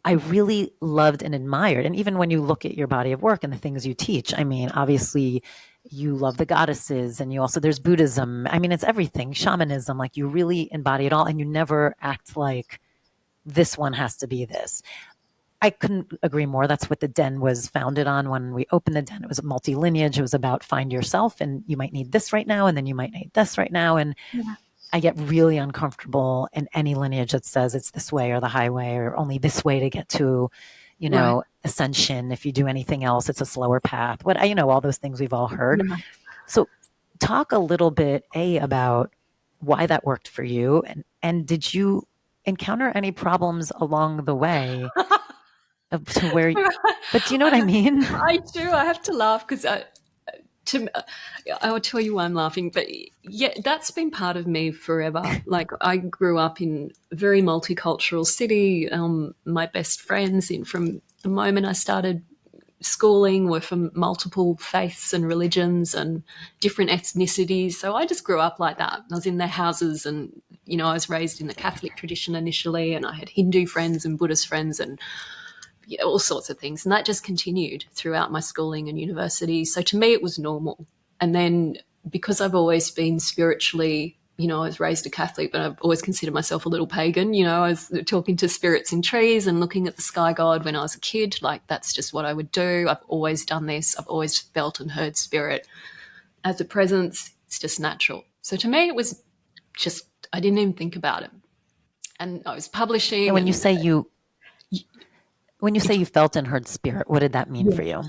S1: I really loved and admired. And even when you look at your body of work and the things you teach, I mean, obviously you love the goddesses, and there's Buddhism. I mean, it's everything, shamanism, like you really embody it all, and you never act like this one has to be this. I couldn't agree more. That's what the Den was founded on. When we opened the Den, it was a multi-lineage. It was about find yourself, and you might need this right now, and then you might need this right now. And I get really uncomfortable in any lineage that says it's this way or the highway or only this way to get to, ascension. If you do anything else, it's a slower path. All those things we've all heard. So talk a little bit, about why that worked for you, and did you encounter any problems along the way to where, but do you know what I mean?
S2: I do. I have to laugh because I'll tell you why I'm laughing, but yeah, that's been part of me forever. Like I grew up in a very multicultural city. My best friends from the moment I started schooling were from multiple faiths and religions and different ethnicities. So I just grew up like that. I was in their houses and, I was raised in the Catholic tradition initially, and I had Hindu friends and Buddhist friends and all sorts of things. And that just continued throughout my schooling and university. So to me, it was normal. And then because I've always been spiritually, I was raised a Catholic, but I've always considered myself a little pagan. I was talking to spirits in trees and looking at the sky god when I was a kid. Like that's just what I would do. I've always done this. I've always felt and heard spirit as a presence. It's just natural. So to me, it was just, I didn't even think about it. And I was publishing.
S1: And when you say you felt and heard spirit, what did that mean for you?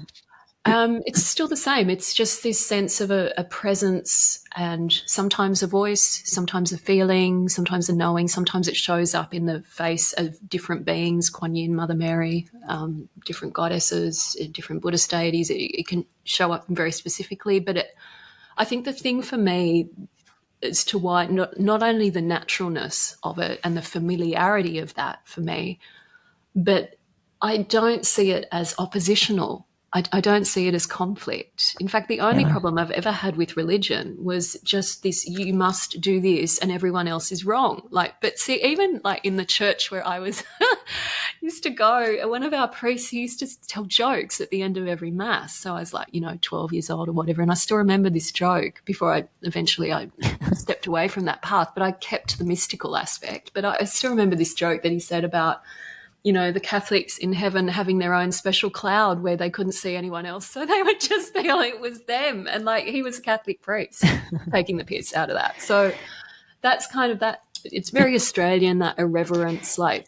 S2: It's still the same. It's just this sense of a presence, and sometimes a voice, sometimes a feeling, sometimes a knowing. Sometimes it shows up in the face of different beings, Kuan Yin, Mother Mary, different goddesses, different Buddhist deities. It can show up very specifically. But I think the thing for me as to why not only the naturalness of it and the familiarity of that for me, but I don't see it as oppositional. I don't see it as conflict. In fact, the only problem I've ever had with religion was just this, you must do this and everyone else is wrong. But see, even like in the church where I was used to go, one of our priests, he used to tell jokes at the end of every mass. So I was like, 12 years old or whatever. And I still remember this joke before I stepped away from that path, but I kept the mystical aspect. But I still remember this joke that he said about, the Catholics in heaven having their own special cloud where they couldn't see anyone else. So they would just feel it was them. And he was a Catholic priest taking the piss out of that. So that's kind of that. It's very Australian, that irreverence. I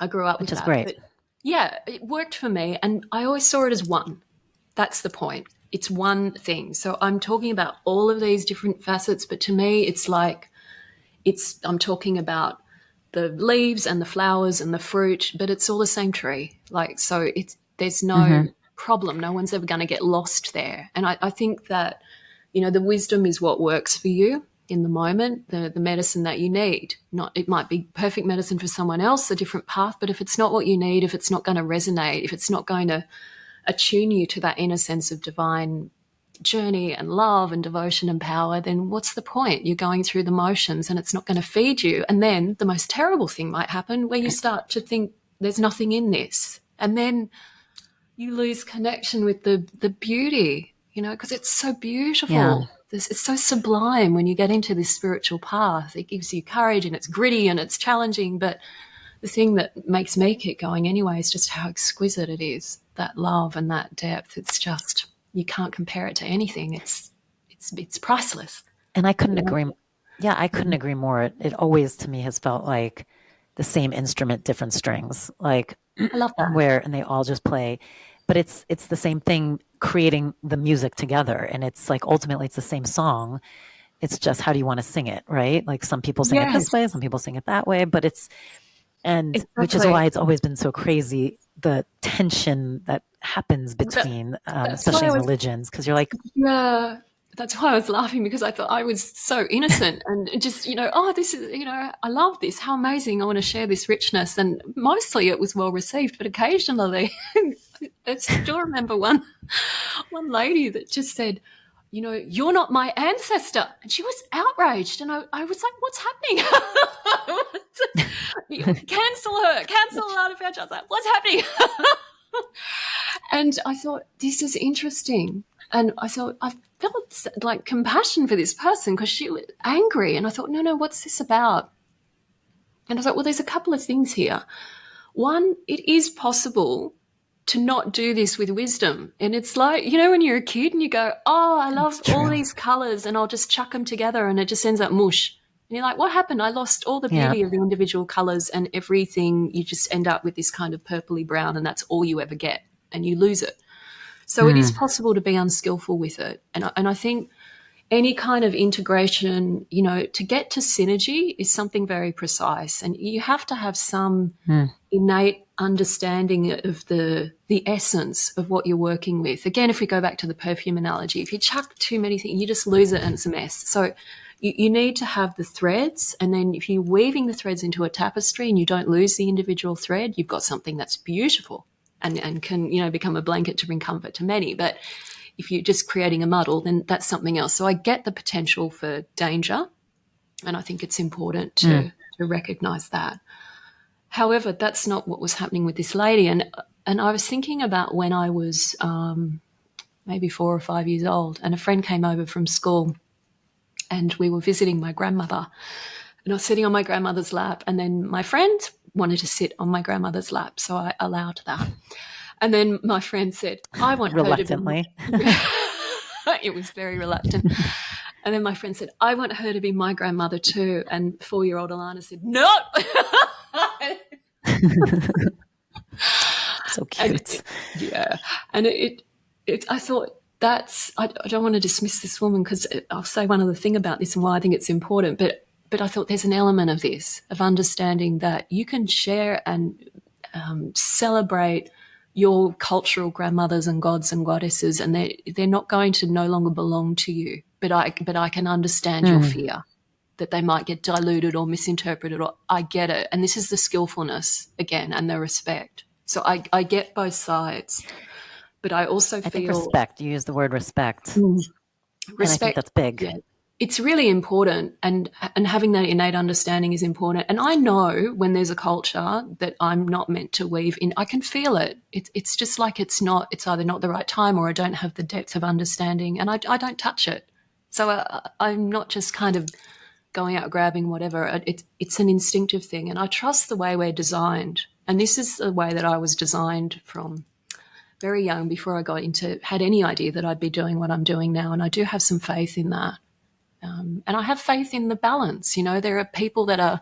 S2: grew up with that.
S1: Which is great.
S2: But yeah, it worked for me. And I always saw it as one. That's the point. It's one thing. So I'm talking about all of these different facets, but to me, I'm talking about the leaves and the flowers and the fruit, but it's all the same tree. So there's no problem. No one's ever going to get lost there. And I think that, the wisdom is what works for you in the moment, the medicine that you need. It might be perfect medicine for someone else, a different path, but if it's not what you need, if it's not going to resonate, if it's not going to attune you to that inner sense of divine journey and love and devotion and power, then what's the point? You're going through the motions and it's not going to feed you. And then the most terrible thing might happen where you start to think there's nothing in this. And then you lose connection with the beauty, because it's so beautiful.
S1: Yeah.
S2: It's so sublime when you get into this spiritual path. It gives you courage and it's gritty and it's challenging. But the thing that makes me keep going anyway is just how exquisite it is, that love and that depth. It's just, you can't compare it to anything. It's priceless.
S1: And I couldn't agree. Yeah, I couldn't agree more. It always to me has felt like the same instrument, different strings. I
S2: love that.
S1: And they all just play, but it's the same thing, creating the music together. And it's ultimately it's the same song. It's just how do you want to sing it, right? Some people sing it this way, some people sing it that way, but exactly. Which is why it's always been so crazy, the tension that happens between, especially in religions, because you're
S2: yeah, that's why I was laughing, because I thought I was so innocent and just, this is, I love this. How amazing. I want to share this richness. And mostly it was well received, but occasionally I still remember one lady that just said, you're not my ancestor. And she was outraged. And I was like, what's happening? Cancel Alana Fairchild. I was like, what's happening? And I thought, this is interesting. And I felt compassion for this person because she was angry. And I thought, no, what's this about? And I thought, well, there's a couple of things here. One, it is possible to not do this with wisdom. And it's when you're a kid and you go, oh, I love all these colors and I'll just chuck them together and it just ends up mush. And you're like, what happened? I lost all the beauty of the individual colors and everything. You just end up with this kind of purpley brown and that's all you ever get and you lose it. So it is possible to be unskillful with it. And I think any kind of integration, to get to synergy is something very precise, and you have to have some innate understanding of the essence of what you're working with. Again, if we go back to the perfume analogy, if you chuck too many things, you just lose it and it's a mess. So you need to have the threads, and then if you're weaving the threads into a tapestry and you don't lose the individual thread, you've got something that's beautiful and can, become a blanket to bring comfort to many. But if you're just creating a muddle, then that's something else. So I get the potential for danger, and I think it's important to recognize that. However, that's not what was happening with this lady. And I was thinking about when I was maybe 4 or 5 years old, and a friend came over from school, and we were visiting my grandmother. And I was sitting on my grandmother's lap, and then my friend wanted to sit on my grandmother's lap, so I allowed that. And then my friend said, I want
S1: reluctantly.
S2: Her to be... It was very reluctant. And then my friend said, I want her to be my grandmother too. And 4-year-old Alana said, no.
S1: So cute.
S2: And I thought, I don't want to dismiss this woman, because I'll say one other thing about this and why I think it's important, but I thought there's an element of this, of understanding that you can share and celebrate your cultural grandmothers and gods and goddesses, and they're not going to no longer belong to you. But I can understand your fear that they might get diluted or misinterpreted, or I get it. And this is the skillfulness again, and the respect. So I get both sides, but I also feel... I
S1: think respect, you use the word respect.
S2: Respect.
S1: And I think that's big.
S2: Yeah. It's really important, and having that innate understanding is important. And I know when there's a culture that I'm not meant to weave in, I can feel it. It's just like it's either not the right time, or I don't have the depth of understanding, and I don't touch it. So I'm not just kind of going out grabbing whatever. It's an instinctive thing, and I trust the way we're designed. And this is the way that I was designed from very young, before I had any idea that I'd be doing what I'm doing now. And I do have some faith in that. And I have faith in the balance. There are people that are,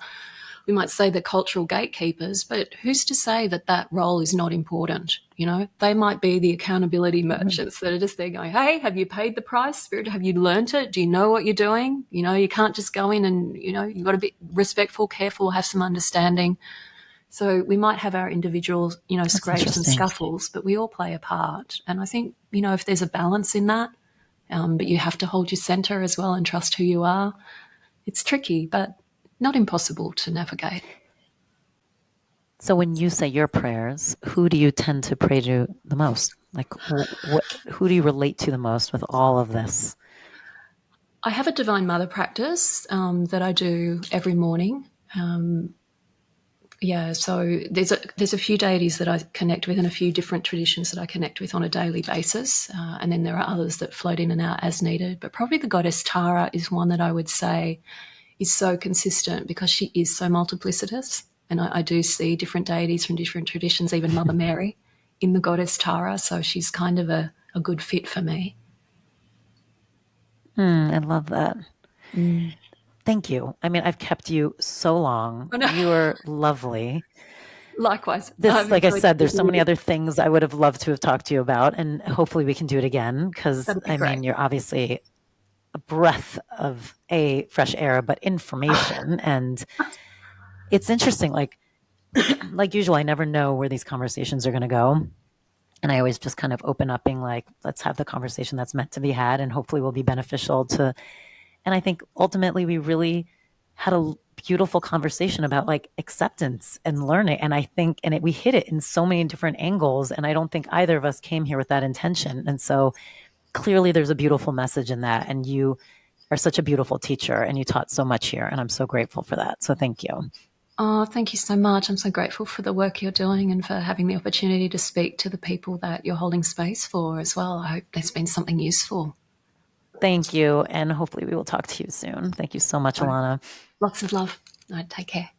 S2: we might say, the cultural gatekeepers, but who's to say that role is not important? They might be the accountability merchants that are just there going, hey, have you paid the price? Spirit, have you learnt it? Do you know what you're doing? You can't just go in and, you've got to be respectful, careful, have some understanding. So we might have our individual, scrapes and scuffles, but we all play a part. And I think, if there's a balance in that, but you have to hold your center as well and trust who you are. It's tricky, but not impossible to navigate.
S1: So when you say your prayers, who do you tend to pray to the most? Like, who do you relate to the most with all of this?
S2: I have a Divine Mother practice that I do every morning. So there's a few deities that I connect with, and a few different traditions that I connect with on a daily basis. And then there are others that float in and out as needed. But probably the goddess Tara is one that I would say is so consistent, because she is so multiplicitous. And I do see different deities from different traditions, even Mother Mary in the goddess Tara. So she's kind of a good fit for me.
S1: I love that. Thank you. I mean, I've kept you so long.
S2: Oh, no.
S1: You are lovely.
S2: Likewise.
S1: Like I said, there's so many other things I would have loved to have talked to you about, and hopefully we can do it again, because I mean, you're obviously a breath of fresh air, but information. And it's interesting. Like usual, I never know where these conversations are going to go. And I always just kind of open up being like, let's have the conversation that's meant to be had, and hopefully will be beneficial to... And I think ultimately we really had a beautiful conversation about like acceptance and learning. And I think, we hit it in so many different angles. And I don't think either of us came here with that intention. And so clearly there's a beautiful message in that. And you are such a beautiful teacher, and you taught so much here. And I'm so grateful for that. So thank you.
S2: Oh, thank you so much. I'm so grateful for the work you're doing, and for having the opportunity to speak to the people that you're holding space for as well. I hope there's been something useful.
S1: Thank you. And hopefully we will talk to you soon. Thank you so much, Alana.
S2: Lots of love. All right, take care.